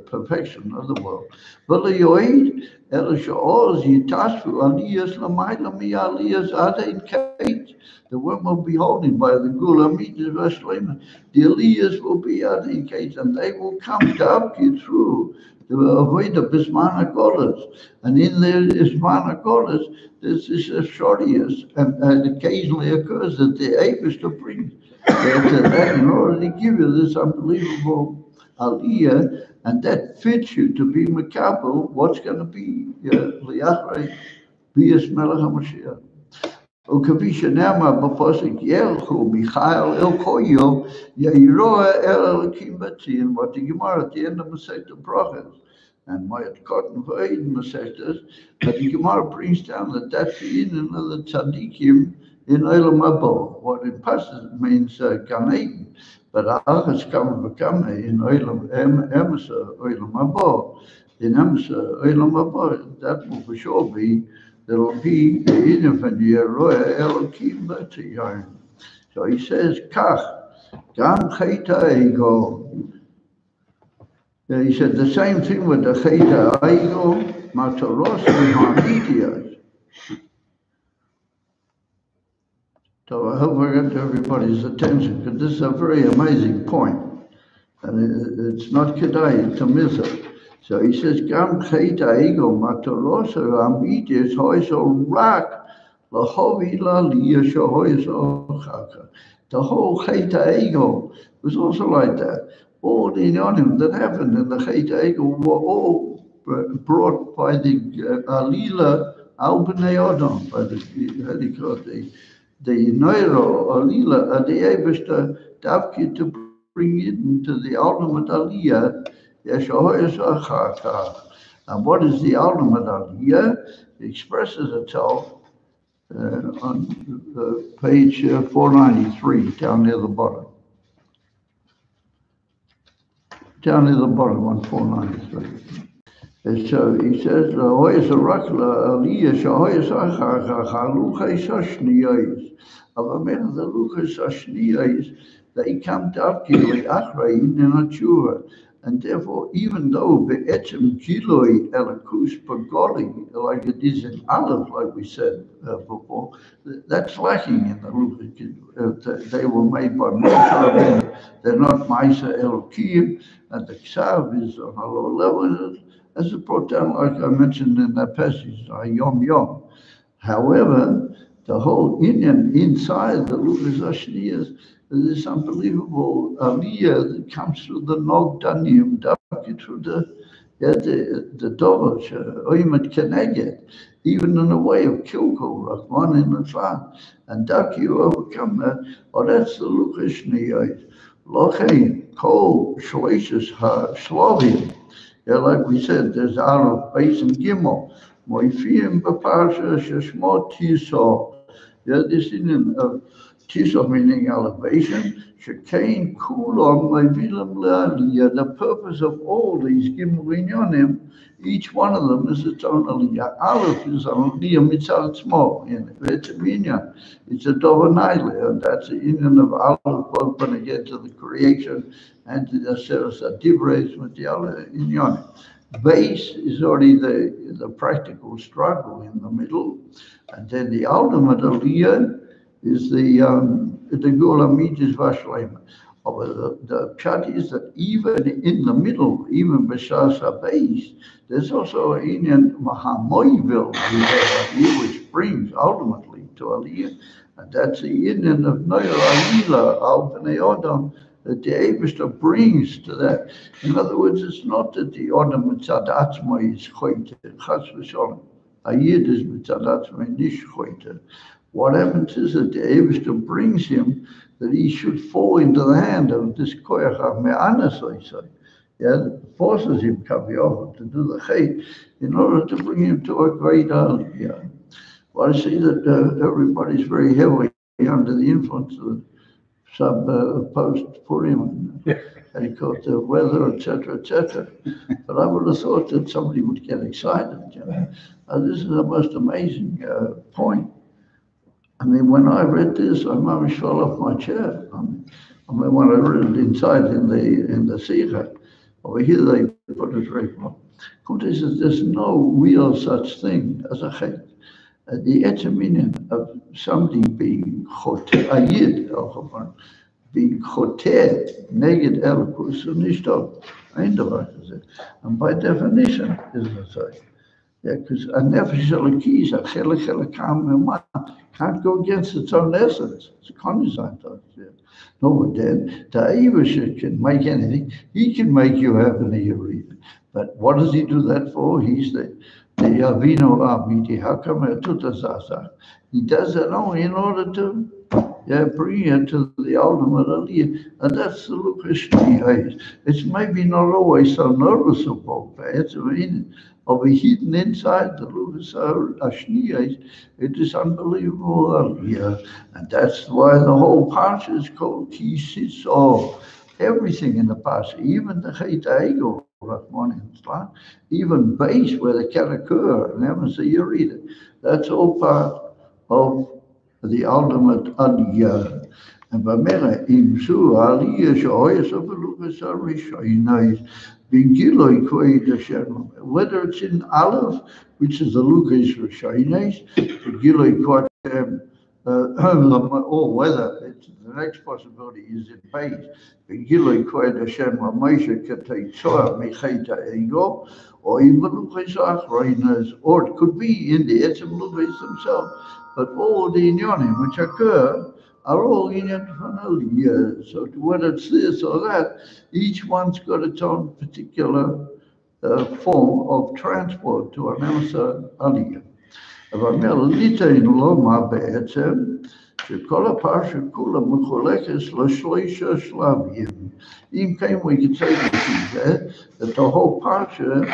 perfection of the world. But the Yoid, Elisha'oz, Yitasfu, Aliyas, Lamaila, Mi Aliyas, Adein Kate. The one will be holding by the Gula Mitzvah Shlema. The Aliyas will be Adein Kate, and they will come to up you through to avoid the Bismana Golas. And in the Bismana Golas, there's this shortius, and occasionally occurs that the Eibishter brings that in order to give you this unbelievable aliyah, and that fits you to be Makabel, what's going to be Liachrei Bias Melech HaMashiach. Ukavisha Nema Bafosik Yelchu Michael El Koyo Yairoa El Elikim Batzin, what the Gemara at the end of Masechet Brachos. and Moed Cotton for Eden Masechtas, but the Gemara brings down that that's the in another tzaddikim in Olam Haba. What in Parshas means Gan Eden, but Achas Kama V'Kama in Olam Emesa Olam Haba. In Emesa Olam Haba, that will for sure be, there will be Eden from the Yeroya Elokim B'Tiyayim. So he says, Kach, Gam Cheta Ego. He said the same thing with the Cheta Ego, Mataros and Hamitias. So I hope I got everybody's attention, because this is a very amazing point, and it's not kedai to miss it. So he says, Gam Cheta Ego, Mataros and Hamitias, Hoiso Rak, Lahovi La Lia Shahoiso Chaka. The whole Cheta Ego was also like that. All the inyanim that happened in the Cheta Ego were all brought by the Alila Al Bnei Adam, by the Neuro Alila, the Eberster Davki to bring it into the ultimate Aliyah, Yeshahoyas Achaka. And what is the ultimate Aliyah? It expresses itself on page 493, down near the bottom. Down near the bottom on 493. And so he says, "Hoyes Rakla Aliyah Shahoyes Achacha Luchas Ashniyos." Avamena the Luchas Ashniyos, they come to Akili Achrain in a tshuva. And therefore, even though be'etzem giloi elakus pagoli, like it is in Aleph, like we said before, that's lacking in the Luchas. They were made by Moshe. They're not Maisa Elokim, and the Ksav is on a lower level, as it brought down, like I mentioned in that passage, Yom Yom. However, the whole Indian inside the Luchas Ashniyas, this unbelievable aliyah that comes through the Nogdanim, through the Dover, Oymet Keneged, even in the way of Kilko, Rahman in the Tzfat, and you overcome that. Oh, that's the Luchas Ashniyas. Lochein, Kol, Shloishas HaShlovim. Yeah, like we said, there's Aleph, Beis, and Gimel. Moifim Parshas Sheshmot Tisa. Yeah, this is in Tisa meaning elevation. Shekain Kulon Maivilam Le'aliyah. The purpose of all these Gimel Inyonim, each one of them is its own aliyah. Aleph is an aliyah mitzal tzmo. It's a minyan. It's a dovanayla, and that's the union of Aleph, both when it gets to the creation and to the seres adivres with the other inyonim. Base is already the practical struggle in the middle, and then the ultimate aliyah is the Gula Mitzvah Vashlema. The pshat is that even in the middle, even B'Shas HaBeis, there's also an Indian Mahamoyville which brings ultimately to Aliyah, and that's the Indian of Noyer Alila, Al Bnei Adam, that the Eibishter brings to that. In other words, it's not that the Adam Mitzad Atzma is Choyte, Chas V'Sholem. Ayid is Mitzad Atzma, Nish Choyte. What happens is that the Eibishter brings him that he should fall into the hand of this Koyach HaMe'anas, yeah, forces him Kaviyov to do the Chait in order to bring him to a great Aliyah. Well, I see that everybody's very heavily under the influence of some post-Purim because the weather, etc., etc. But I would have thought that somebody would get excited. You know? This is the most amazing point. I mean, when I read this, I almost fell off my chair. I mean, when I read it inside in the Sichos, over here they put it very well. Kunti says there's no real such thing as a chait. The etzeminion of somebody being choter, ayid, being choter, neged elkus, unishto, and by definition, isn't it so? Yeah, because a nefesh elokis, a chelek elokam, can't go against its own essence. It's a conditioned. No, but then the Eibusher can make anything. He can make you have an ear. But what does he do that for? He's the Avino Amiti. How come he does that only in order to bring it to the ultimate aliyah. And that's the Lucas. It's maybe not always so noticeable, but it's of a hidden inside the Lucas Ashniyah. It is unbelievable aliyah. And that's why the whole parsha is called Tisa. Everything in the parsha, even the Cheta Ego, even base where they can occur, never see you read it. That's all part of the ultimate aliyah. And Bamera imsu aliyah shoyes of Lucas Arishainais Bingiloi Koi Hashem. Whether it's in Aleph, which is the Lucas Rishainais, Bingiloi Koi or whether it's the next possibility is in base. Bingiloi Koi Hashem Moshe Katei Tzoa Mecheta Ego, or even Lucas Achrainas, or it could be in the Etzem Lucas themselves. But all the inyanim which occur are all inyan fanali. So whether it's this or that, each one's got its own particular form of transport to an answer aliyah. אבל ניתן לומר בעצם שכל הפרשה כולה מחולקת לשלושה שלבים. אם כן, we can say that the whole parsha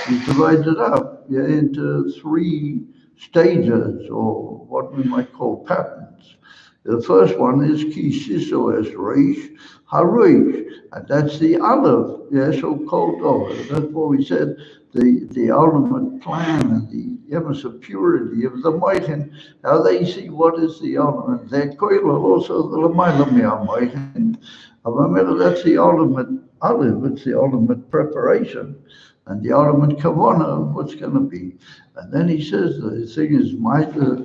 is divided up into 3 stages, or what we might call patterns. The first one is Ki Sichos Reish Hareish, and that's the Aleph, so-called Aleph. That's what we said, the ultimate plan and the emerson purity of the Moichin, how they see what is the ultimate. Their koil also the Lamaila Moichin. That's the ultimate Aleph, it's the ultimate preparation and the ultimate kavanah of what's going to be. And then he says the thing is,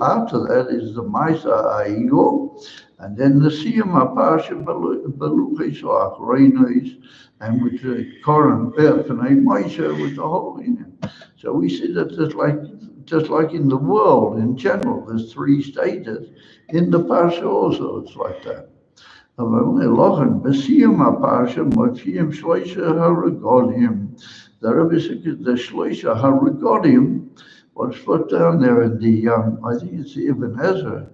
after that is the Maisa Aigo, and then the Siyama Pasha Beluchis or Achrainos, and with the Koran Berfanei Maisa with the whole in it. So we see that just like in the world in general, there's 3 stages. In the Pasha also, it's like that. The Rebbe said the Shloisha Haragodim was put down there in the, I think it's the Ibn Ezra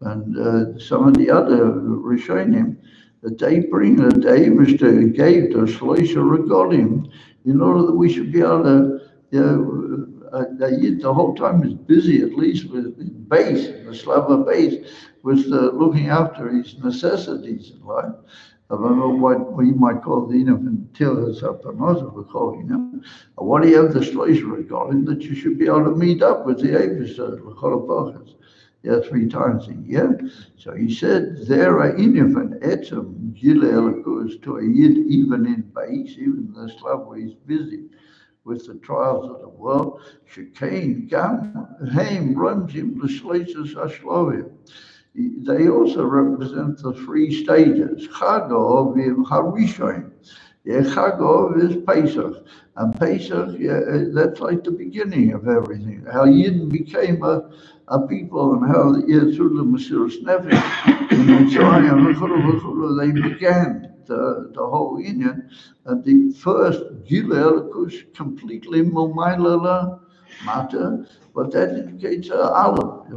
and some of the other Rishonim, that they bring that the Eibishter gave the Shloisha Haragodim in order that we should be able to, the whole time is busy, at least with base, the Slava base, with looking after his necessities in life. What we might call the Tilas Apanosa, we call what do you have the Shloisha regarding that you should be able to meet up with the Eibishter, the Cholopachas, 3 times a year. So he said, there are Inifan Etzem Gile Elikus to a Yid, even in base, even the Slav where he's busy with the trials of the world. Shekain Gam Haim Ramzim L'Shleishas Ashlovim. They also represent the 3 stages. Chagov is Harishon. Chagov is Pesach. And Pesach, that's like the beginning of everything. How Yidden became a people and how through the Mesiras Nefesh in Mitzrayim, they began the whole Indian. And the first Gilel was completely Momailala matter, but that indicates Aleph.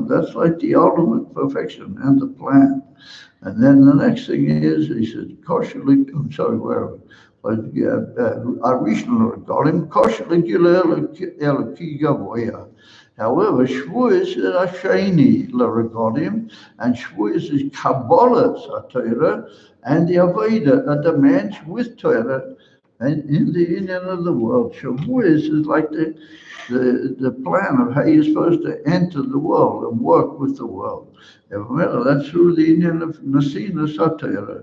That's like the ultimate perfection and the plan. And then the next thing is, he said, kosherly, I'm sorry, where? But Arishna Golim, kosherly Gilel Gavoya. However, Shavuos is Asheni Laragodim, and Shavuos is Kabbalah Torah, and the Aveda, the demands with Torah, and in the Indian of the world. Shavuos is like the plan of how you're supposed to enter the world and work with the world. That's through the Indian of Nasina Satira.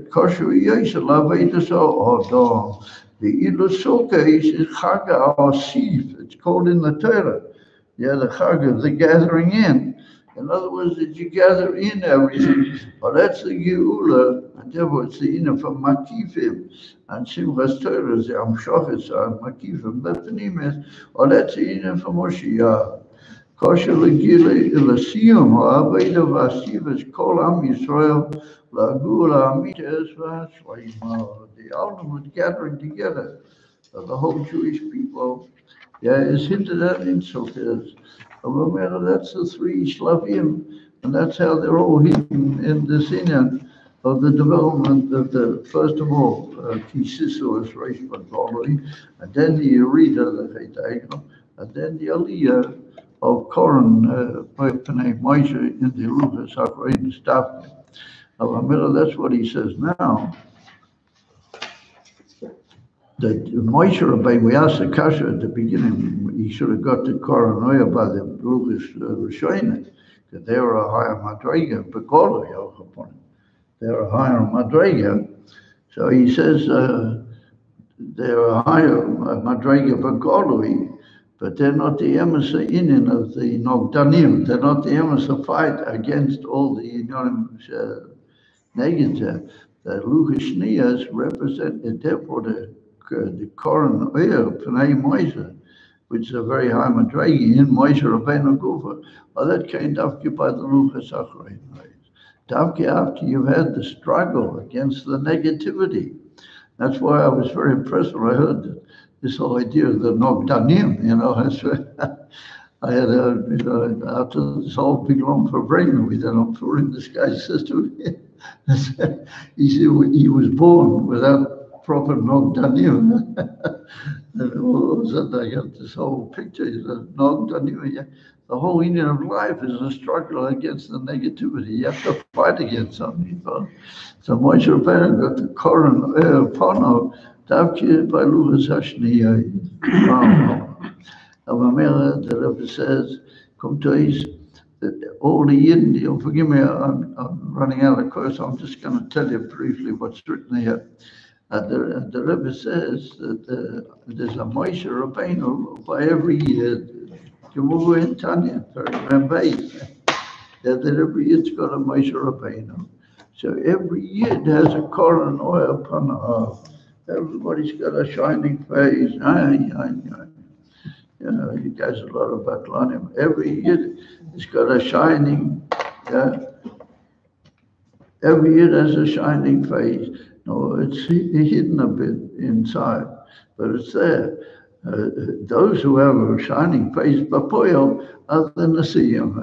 Kosher Yesel Aveda So Odom. The Ilusoka is Chaga or Sif. It's called in the Torah. The Chaga, the gathering in. In other words, that you gather in everything. But that's the Geula, and therefore it's the inner from Makifim. And Simchas Torah is the Amshochet, Makifim, but the name is, or that's the inner from Moshiach. Kosher Legile, Ilasium, Aveda Vasivas, Kol Am Yisrael, Lagula Amita Esva, the ultimate gathering together. the whole Jewish people, is hinted at in Sophia. That's the three Shlavim, and that's how they're all hidden in this inyan of the development of the, first of all, Tisa is raised by Goli, and then the Yerida, the Hedayim, and then the Aliyah of Koran, by Pnei Moshe in the Ruchas HaKoyin Stavke. That's what he says now. That Moshe Rabbeinu, we asked the Kasha at the beginning, he should have got the Koran Oya by the Ruchas Rishonim, that they were a higher Madrega, but Goli upon it. They're a higher Madrega. So he says they're a higher Madrega Bagolui, but they're not the emissary in of the Nogdanim. They're not the emissary fight against all the anonymous negative. The Luchashniyas represented, therefore, the Koran Oyer, Pnei Moshe, which is a very high Madrega in Moshe Rabbeinu Gufa. Well, that came occupied the Luchas Achrein. After you've had the struggle against the negativity. That's why I was very impressed when I heard this whole idea of the Nogdanim, I had after this whole big long for brain we did on Purim, this guy says to me, he said he was born without proper Nogdanim. And all of a sudden I got this whole picture, the Nogdanim. The whole meaning of life is a struggle against the negativity. You have to fight against something. So Moshe Rabbeinu got the Koran Pono, Davki by Luchas Hashniya. The Rebbe says, come to us, that all the Yidden, forgive me, I'm running out of course, I'm just going to tell you briefly what's written here. The Rebbe says that there's a Moshe Rabbeinu by every year. In Tanya, that every year's got a Moshe Rabbeinu. So every year it has a Koran oil upon her. Everybody's got a shining face. You guys a lot of Batlanim. Every year it's got a shining, every year has a shining face. No, it's hidden a bit inside, but it's there. Those who have a shining face, Bapoyo, other than the Siyam.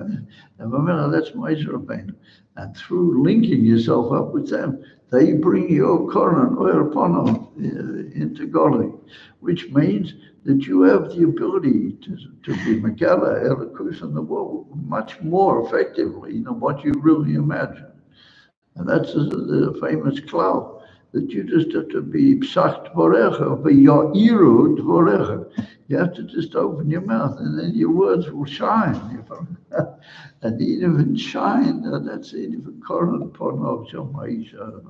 And remember, that's Moshe Rabbeinu. And through linking yourself up with them, they bring your Koran or Pono into Goli, which means that you have the ability to be Megala, Elikus in the world much more effectively than what you really imagine. And that's the famous cloud. That you just have to be psach dvorecha, but ya'iru dvorecha. You have to just open your mouth, and then your words will shine. And even shine, that's it. Even Koran Ponov Shamaisha.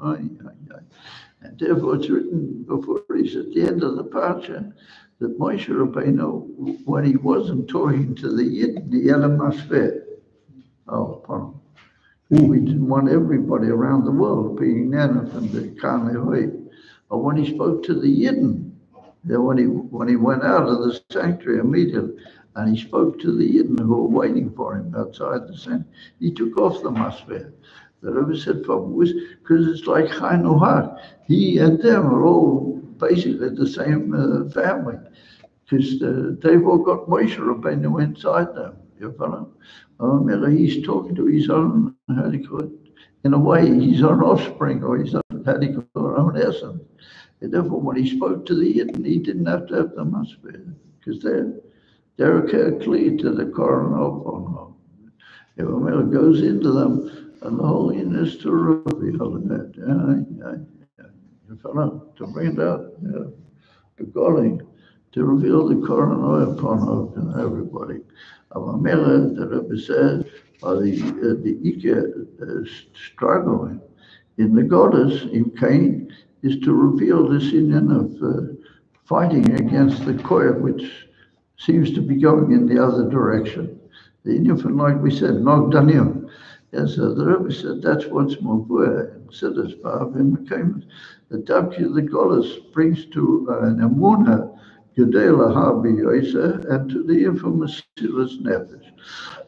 And therefore, it's written before he's at the end of the Parsha that Moshe Rabbeinu, when he wasn't talking to the Yidden, the Elamasfeh. Oh, Ponov. We didn't want everybody around the world being Nanaf and the Kanehui. But when he spoke to the Yidden, when he went out of the sanctuary immediately, and he spoke to the Yidden who were waiting for him outside the sanctuary, he took off the masfeh. The Rebbe said, because it's like Chainuhak. He and them are all basically the same family, because they've all got Moshe Rabbeinu inside them. You follow? He's talking to his own, how do you call it? In a way, his own offspring, or his own, how do you call it, own essence. And therefore, when he spoke to the Yidden, he didn't have to have the masbeh, because they're clear to the Koran of it goes into them, and the holiness to reveal that. You follow? To bring it out, the calling, to reveal the Koran upon everybody. The Rebbe says, the struggling in the goddess in Cain is to reveal this union of fighting against the koyah, which seems to be going in the other direction. The union, like we said, Nogdanim. Yes, the Rebbe said that's what's Mavur and Siddur Spav in Mekayim. The Dabki of the goddess brings to an Emunah, Gedela Habi Yoisa, and to the infamous Mesiras Nefesh.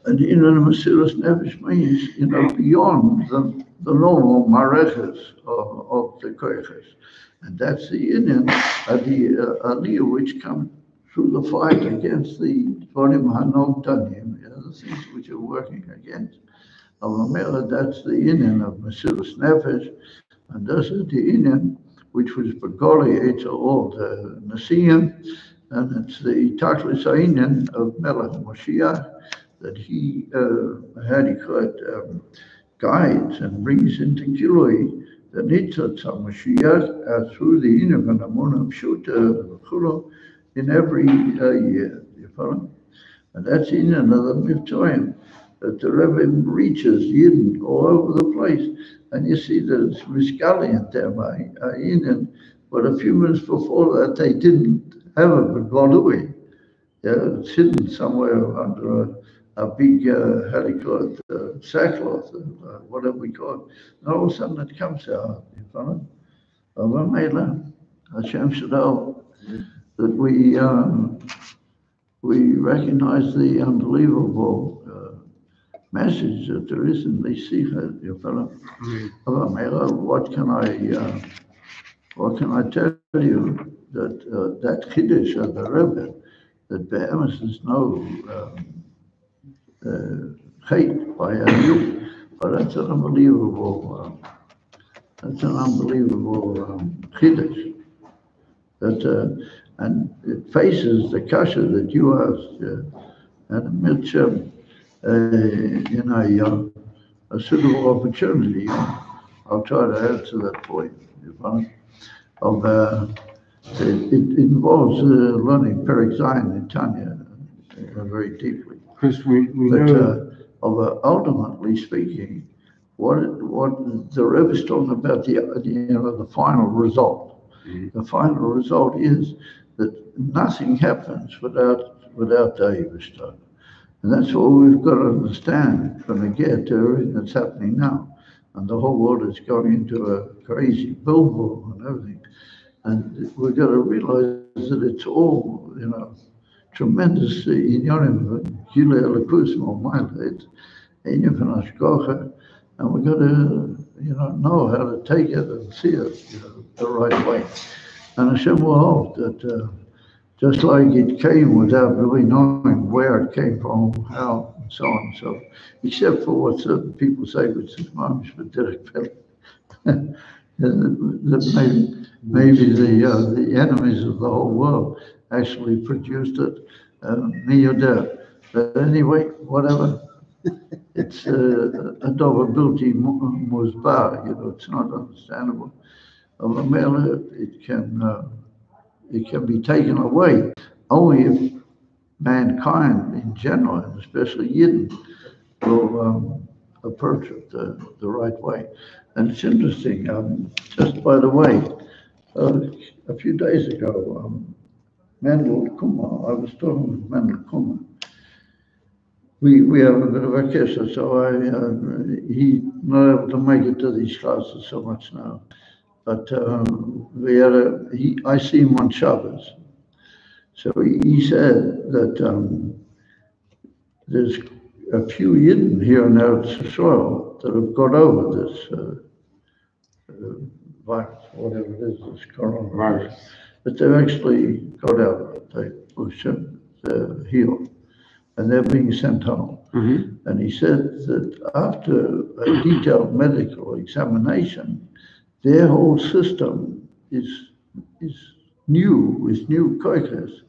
And the Mesiras Nefesh means, beyond the normal mareches of the koyches. And that's the Indian, the Aliyah which come through the fight against the Dvarim Hanogdanim, the things which are working against. That's the Indian of Mesilas Nefesh, and this is the Indian which was Begoli Eitzel all the Nasiim, and it's the Taklis Indian of Melech Moshiach, that he guides and brings into Gilui the Nitzot Mashiach through the Indian and Amunah Pshuta in every year. You follow? And that's in another Mivtoim, that the Rebbe reaches Yidden all over the place. And you see that it's miscalient there by Yidden, but a few minutes before that they didn't have a Begolui. Yeah, it's hidden somewhere under a big sackcloth, whatever we call it. And all of a sudden it comes out, you follow? Hashem should know that we recognize the unbelievable message that there is in the Sichos, you follow? What can I tell you that that Kiddush of the Rebbe, that Be'emes is no hate by a youth, but that's an unbelievable Kiddush. That and it faces the kasha that you asked, and amidst a suitable opportunity. I'll try to answer that for you. It involves learning Perek Zayin in Tanya very deeply. Because we know. Ultimately speaking, what the Rebbe is talking about the final result. Mm-hmm. The final result is that nothing happens without the Eivishter. And that's what we've got to understand from the get to everything that's happening now. And the whole world is going into a crazy billboard and everything. And we've got to realize that it's all, tremendous inyonim, Gilei Elokus Mo'Maila, and we've got to, know how to take it and see it, the right way. And Hashem will hope that just like it came without really knowing where it came from, how, and so on. So, except for what certain people say, which is mamish for Tzedek, that maybe the enemies of the whole world actually produced it, me or there. But anyway, whatever. It's a dovability musbar, it's not understandable. It can be taken away only if mankind in general, and especially Yidden, will approach it the right way. And it's interesting, just by the way, a few days ago, Mendel Kumar, I was talking with Mendel Kumar. We have a bit of a kesher, so he's not able to make it to these classes so much now. But I see him on Shabbos. So he said that there's a few Yidden here in Eretz Yisrael that have got over this virus, whatever it is, this coronavirus. But they've actually got out of it. They're healed. And they're being sent home. Mm-hmm. And he said that after a detailed medical examination, their whole system is new, with new koiches.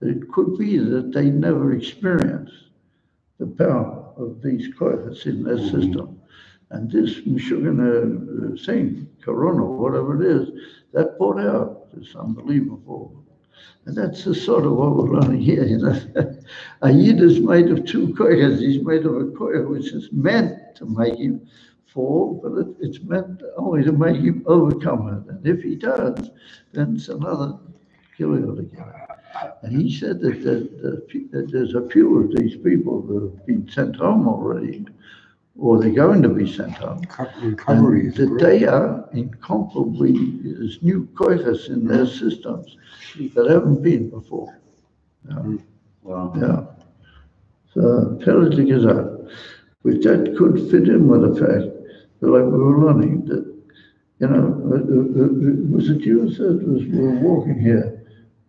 It could be that they never experienced the power of these koiches in their system. And this Meshugana thing, corona, whatever it is, that brought out this unbelievable. And that's the sort of what we're learning here. A Yid is made of two koyas. He's made of a koya which is meant to make him fall, but it's meant only to make him overcome it. And if he does, then it's another killer altogether. And he said that there's a few of these people that have been sent home already, or they're going to be sent home. Recovery and that they are incomparably, there's new koiches in their systems that haven't been before. Wow. Yeah. So, Pellet which that could fit in with the fact that, like we were learning, that you know, it was a Jew that was were walking here.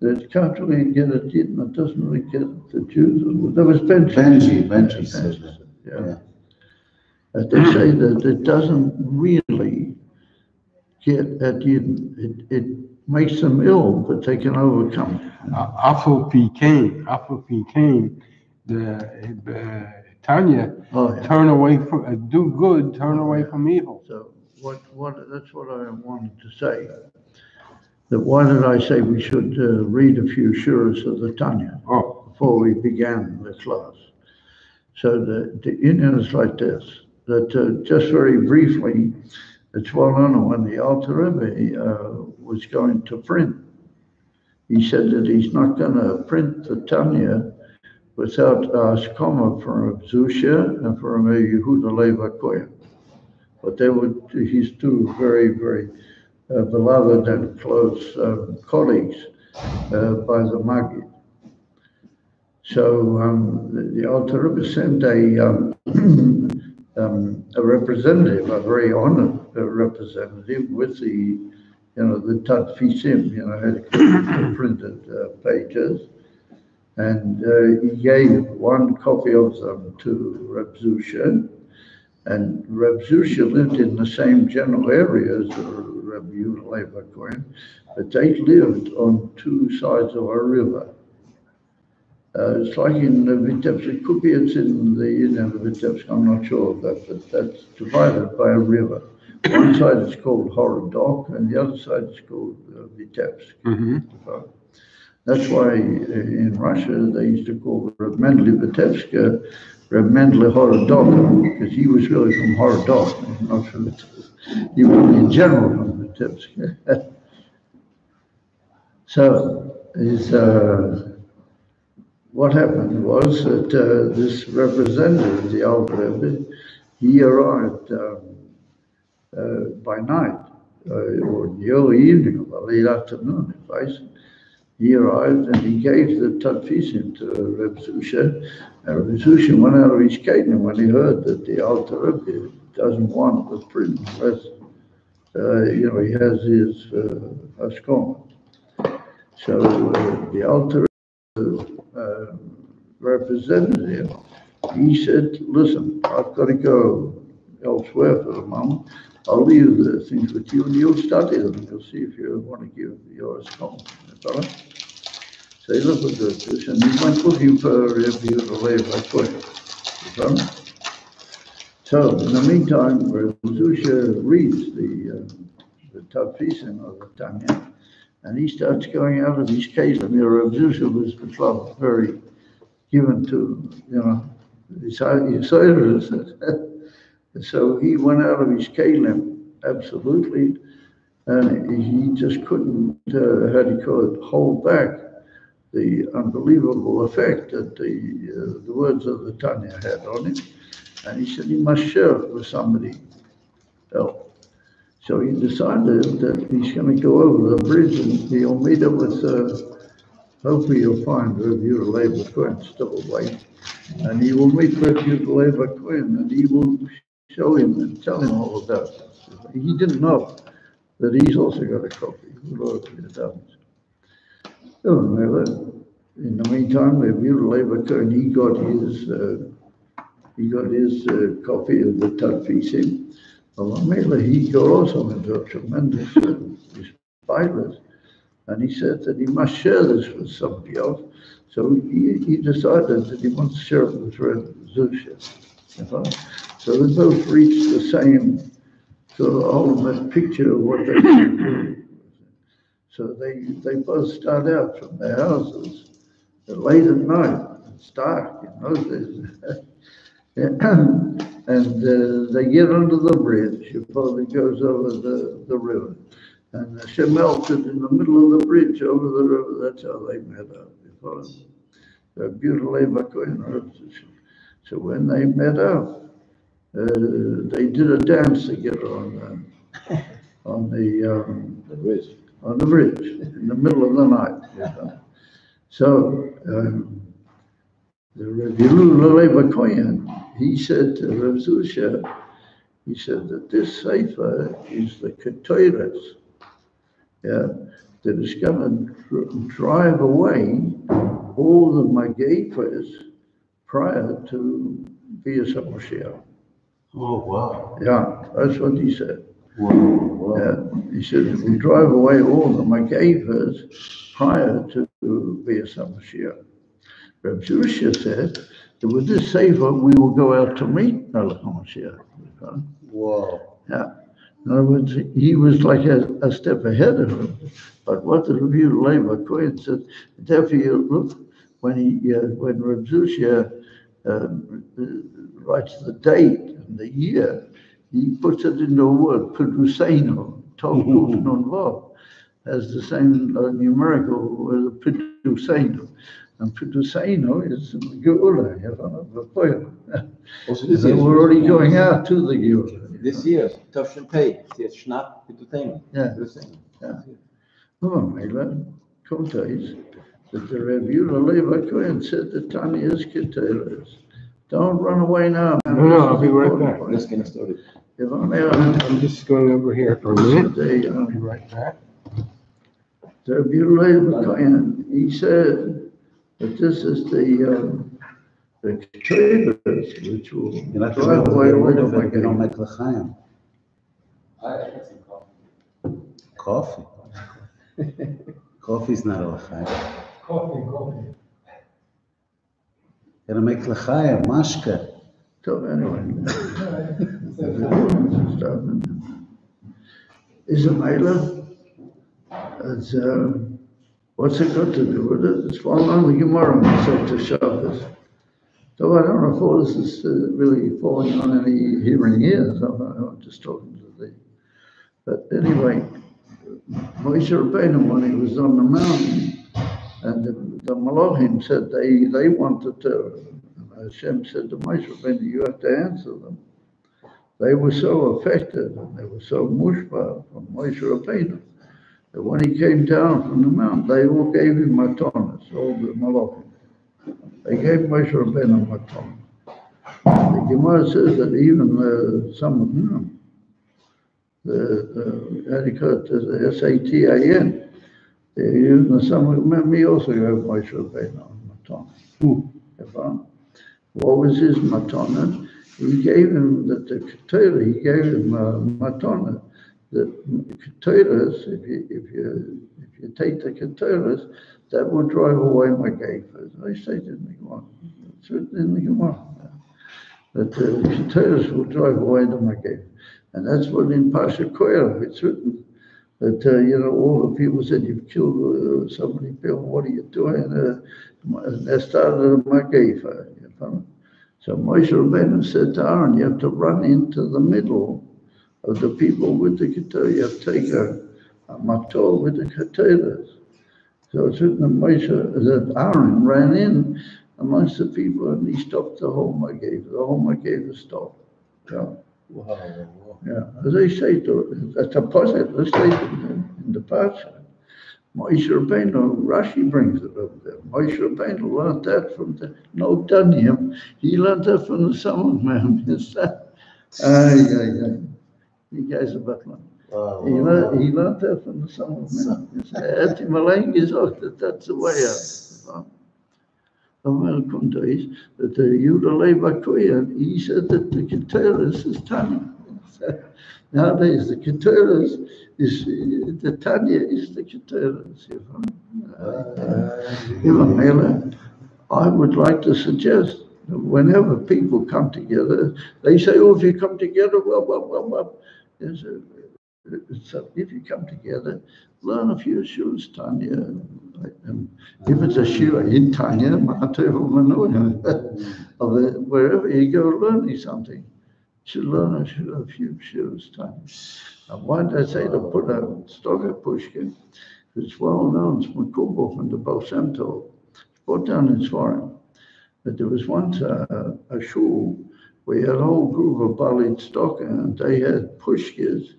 That can't really get it in. It doesn't really get it. The Jews. There was Benji said that. Yeah. They say that it doesn't really get at Eden. It makes them ill, but they can overcome it. After he came, the Tanya turn away from do good, turn away from evil. So that's what I wanted to say. That why did I say we should read a few Shiurs of the Tanya before we began the class? So the union is like this. That just very briefly, it's well known when the Alter Rebbe was going to print. He said that he's not going to print the Tanya without Askoma from Zusha and from Yehuda Lev Kohen. But they were his two very, very beloved and close colleagues by the Maggid. So the Alter Rebbe sent a representative, a very honored representative, with the Tadfisim, the printed pages, and he gave one copy of them to Reb Zusha, and Reb Zusha lived in the same general area as Reb Yehuda Lev Kohen, but they lived on two sides of a river. It's like in Vitebsk. It could be it's in the Vitebsk, I'm not sure of that, but that's divided by a river. One side is called Horodok, and the other side is called Vitebsk. Mm-hmm. That's why in Russia they used to call Reb Mendele Vitebsk Reb Mendele Horodok, because he was really from Horodok, not from Vitebsk. He was in general from Vitebsk. So what happened was that this representative, the Alter Rebbe, he arrived by night, or in the early evening, or late afternoon, he arrived and he gave the Tadfisim to Reb Zusha, and Reb Zusha went out of his kingdom when he heard that the Alter Rebbe doesn't want the print unless, he has his Haskoma. So the Alter representative, he said, listen, I've got to go elsewhere for the moment. I'll leave the things with you and you'll study them. You'll see if you want to give yours home. So he looked at this and he went looking for a review to leave by Kohen. So in the meantime, Zusha reads the Tadfisim of the Tanya, and he starts going out of his kelim. Rav Zusha was the club very given to, his So he went out of his kelim, absolutely, and he just couldn't, hold back the unbelievable effect that the words of the Tanya had on him. And he said he must share it with somebody else. So he decided that he's going to go over the bridge and he'll meet up with, hopefully he'll find Reb Yehuda Lev Kohen still awake. And he will meet Reb Yehuda Lev Kohen and he will show him and tell him all about it. He didn't know that he's also got a copy. In the meantime, Reb Yehuda Lev Kohen, he got his copy of the Tadfisim. He got also into a tremendous spirit, and he said that he must share this with somebody else. So he decided that he wants to share it with Reb Zusha. So they both reached the same sort of ultimate picture of what they should do. So they both start out from their houses late at night. It's dark in those days. And they get under the bridge before it goes over the river. And she melted in the middle of the bridge over the river. That's how they met up. Beautiful. So when they met up, they did a dance together on the bridge in the middle of the night. So the Reb Yehuda Lev Kohen, he said to Reb Zusha, he said that this sefer is the Ketores, that is going to drive away all the Magefas prior to Bias HaMoshiach. Oh, wow. Yeah, that's what he said. Wow. He said it will drive away all the Magefas prior to Bias HaMoshiach. Reb Zusha said that with this sefer we will go out to meet Melech HaMashiach. Wow. Yeah. In other words, he was like a step ahead of him. But what the review Levi Cohen said, therefore you look when Reb Zusha writes the date and the year, he puts it into a word, Peduseino, Tov Kuf Nun Vav, has the same numerical as Peduseino. And Peduseino is Geula, so we're already going out to the Geula. This year, Tavshin Pei, it's Shnat Peduseino. Yeah. Oh, Mela, Kotais, that the review Levi Cohen said that Tanya is Keteres. Don't run away now. No, I'll be right back. Let's get started. I'm just going over here for a minute. I'll be right back. The review Levi Cohen, he said that this is the Keteres, which will You're not drive going away to get all rid the of it. You don't Magefas. make l'chaim. Coffee. Coffee's not a l'chaim. Coffee. Gotta make l'chaim, mashka. So anyway, is a Mela? It's what's it got to do with it? It's falling on the Gemara and to Shabbos. So I don't know if all this is really falling on any hearing ears. I'm just talking to the. But anyway, Moshe Rabbeinu, when he was on the mountain, and the Malachim said they wanted to. Hashem said to Moshe Rabbeinu, you have to answer them. They were so affected and they were so mushba from Moshe Rabbeinu that when he came down from the mountain, they all gave him matanas, all the Malachim. They gave Moshe Rabbeinu matanas. The Gemara says that even some of them, the Satan, even some of them, he also gave Moshe Rabbeinu matanas. What was his matana? He gave him the Ketera, he gave him matana. The Keteras, if you take the Keteras, that will drive away my Magefas. I say it in the Gemara. It's written in the Gemara. That the Keteras will drive away the Magefas. And that's what in Parshas Koyach it's written. That, all the people said, you've killed so many people, what are you doing? And they started a Magefa. So Moshe Rabbeinu said to Aaron, you have to run into the middle of the people with the Ketelah. You have to take a matol with the Ketelas. So it's written that Aaron ran in amongst the people and he stopped the whole Magefa. The whole Magefa stopped. Yeah. Wow. Yeah, as I say, that's a positive. Let's say in the Parshas. Moshe Rabbeinu, Rashi brings it over there. Moshe Rabbeinu learned that from the Danim. He learned that from the Summon man. You guys are butler. He learned that from the Summon man. That's the way out. That the Yudalei Bakoyan, he said that the Keteras is Tanya. Nowadays, the Keteras is the Tanya is the Keteras. I would like to suggest that whenever people come together, they say, "Oh, if you come together, well." So if you come together, learn a few shiurs, Tanya. If it's a shiur in Tanya, wherever you go learning something, you should learn a few shiurs, Tanya. And why did I say to put a Stoker Pushkin? It's well known, it's Makubal from the Baal Shem Tov. It's brought down in Svarim. But there was once a shul where you had a whole group of Balit Stoker, and they had pushkins.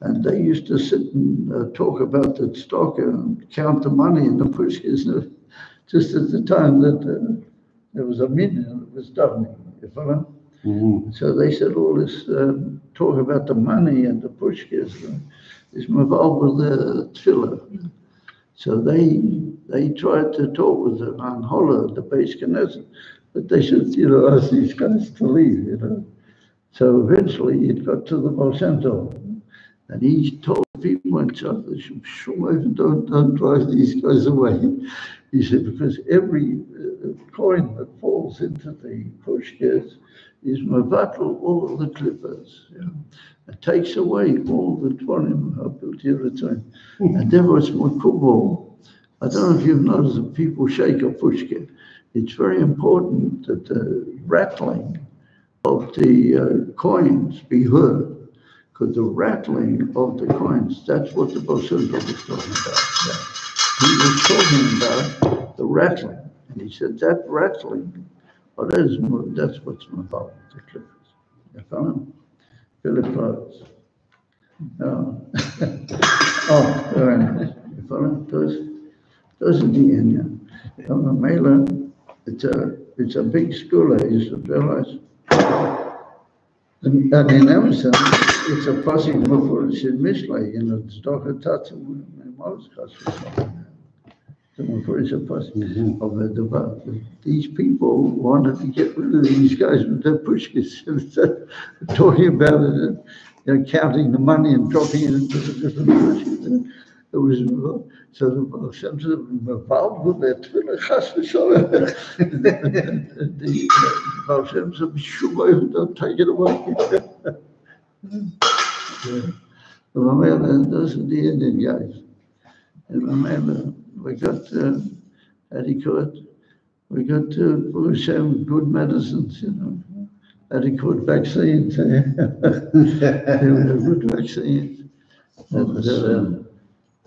And they used to sit and talk about the stock and count the money in the pushkins just at the time that there was a minyan that was davening. You follow? So they said all this talk about the money and the pushkas is involved with the tefillah. So they tried to talk with the Anhola, the base Knesset, but they should, ask these guys to leave, So eventually it got to the Bolsento, and he told people in charge, don't drive these guys away. He said, because every coin that falls into the pushkas is mevatel all of the clippers. It takes away all the dvarim return. And there was makubal. I don't know if you've noticed that people shake a pushka. It's very important that the rattling of the coins be heard. Because the rattling of the coins, that's what the Bolsento was talking about. He was talking about the rattling. And he said that rattling, that's what's involved with the clippers. You follow? Philip Rose. No. Oh, very nice. You follow? Those are the Indian. Mela, it's a big school, I used to realize. And in Emerson, it's a passing for Mishlei, it's Dr. Tatsu and Malchus. For it's a passing of the Dvar. These people wanted to get rid of these guys with their pushkis. Talking about it, counting the money and dropping it into the different pushkis. It was so the sense of involved with that tefillah chas v'shalom. The Baal Shem said, "Shumay, don't take it away." Remember, those are the Indian guys. And remember, we got adequate. We got Baal Shem good medicines, adequate vaccines. They were good vaccines. And,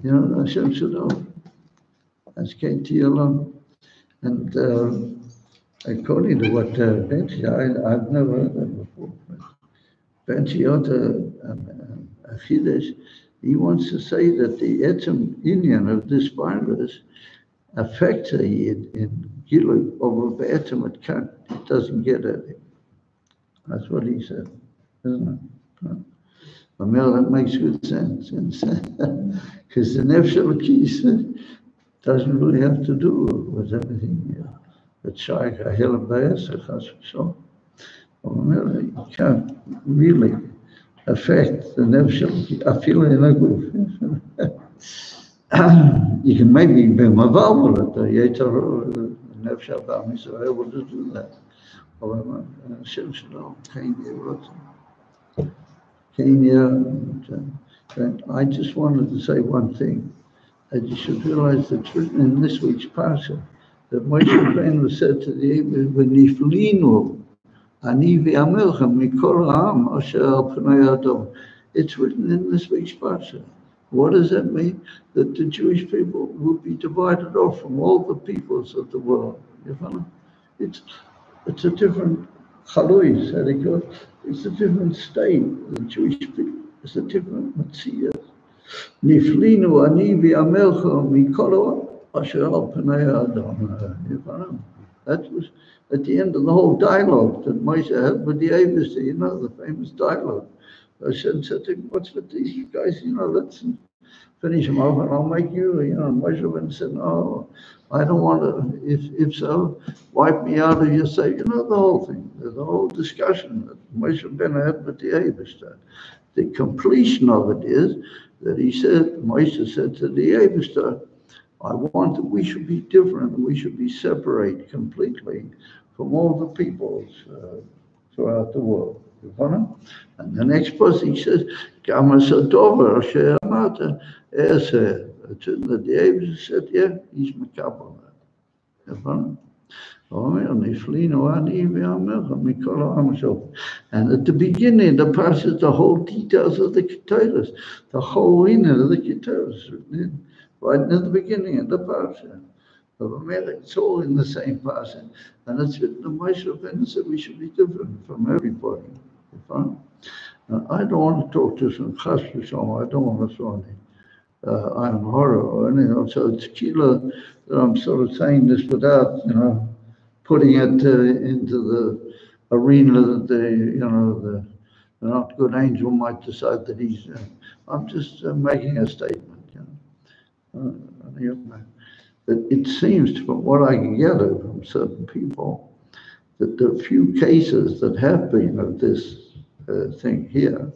Hashem Shalom, as came to you along. And according to what Benji, I've never heard that before. Benji Achidesh, he wants to say that the etzem union of this virus affects a yid in Gilu over be'etzem it doesn't get at it. That's what he said, isn't it? That makes good sense. Because the Nefesh Elokis doesn't really have to do with everything. But Shaykh Ahel Bayas, you can't really affect the Nefesh Elokis. I feel in a group. You can maybe be maval with the Yetzirah, the Nefesh Elokis are able to do that. However, Hashem Shalom came here, and I just wanted to say one thing, that you should realize that it's written in this week's Parsha, that Moshe Rabbeinu said to the Hebrews, "V'niflinu ani v'amelchem mikol ha'am asher al pnei adom." It's written in this week's Parsha. What does that mean? That the Jewish people will be divided off from all the peoples of the world. You follow? It's a different chalui, said he goes. It's a different state. The Jewish people. It's a different Matziyah. Niflinu ani v'amelcha mikol asher al pnei adam. That was at the end of the whole dialogue that Moshe had with the Eibusha, the famous dialogue. Hashem said to him, "What's with these guys? Let's finish them off and I'll make you." Moshe Rabbeinu said, "No, I don't want to. If so, wipe me out of your sight." The whole thing, the whole discussion that Moshe Rabbeinu had with the Eibusha. The completion of it is that Moshe said to the Eibusha, "I want that we should be different. We should be separated completely from all the peoples throughout the world." You follow? And the next verse he says, "Gamasadova Asher Amata Eser." The Eibusha said, "Yeah, he's makabel." You follow? And at the beginning, the Parshas, the whole details of the Ketores, the whole inner of the Ketores, right in the beginning of the Parsha. It's all in the same Parsha. And it's written, the Moshe Rabbeinu said we should be different from everybody. I don't want to talk to some chas v'shalom. I don't want to throw any iron horror or anything. So it's killer that I'm sort of saying this without, putting it into arena that the not good angel might decide that he's. I'm just making a statement, that it seems, from what I can gather from certain people, that the few cases that have been of this thing here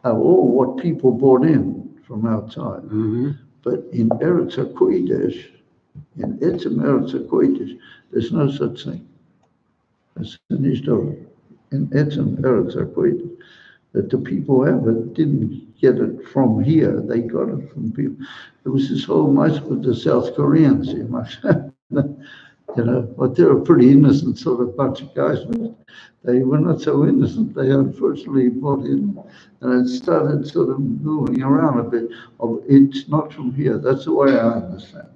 are all what people brought in from outside. Mm-hmm. But in Eretz HaKodesh, in Etzem Eretz HaKodesh, there's no such thing. It's finished over. In Etzem Eretz HaKodesh, that the people ever didn't get it from here, they got it from people. There was this whole mess with the South Koreans, but they're a pretty innocent sort of bunch of guys, but they were not so innocent. They unfortunately brought in, and it started sort of moving around a bit. It's not from here. That's the way I understand.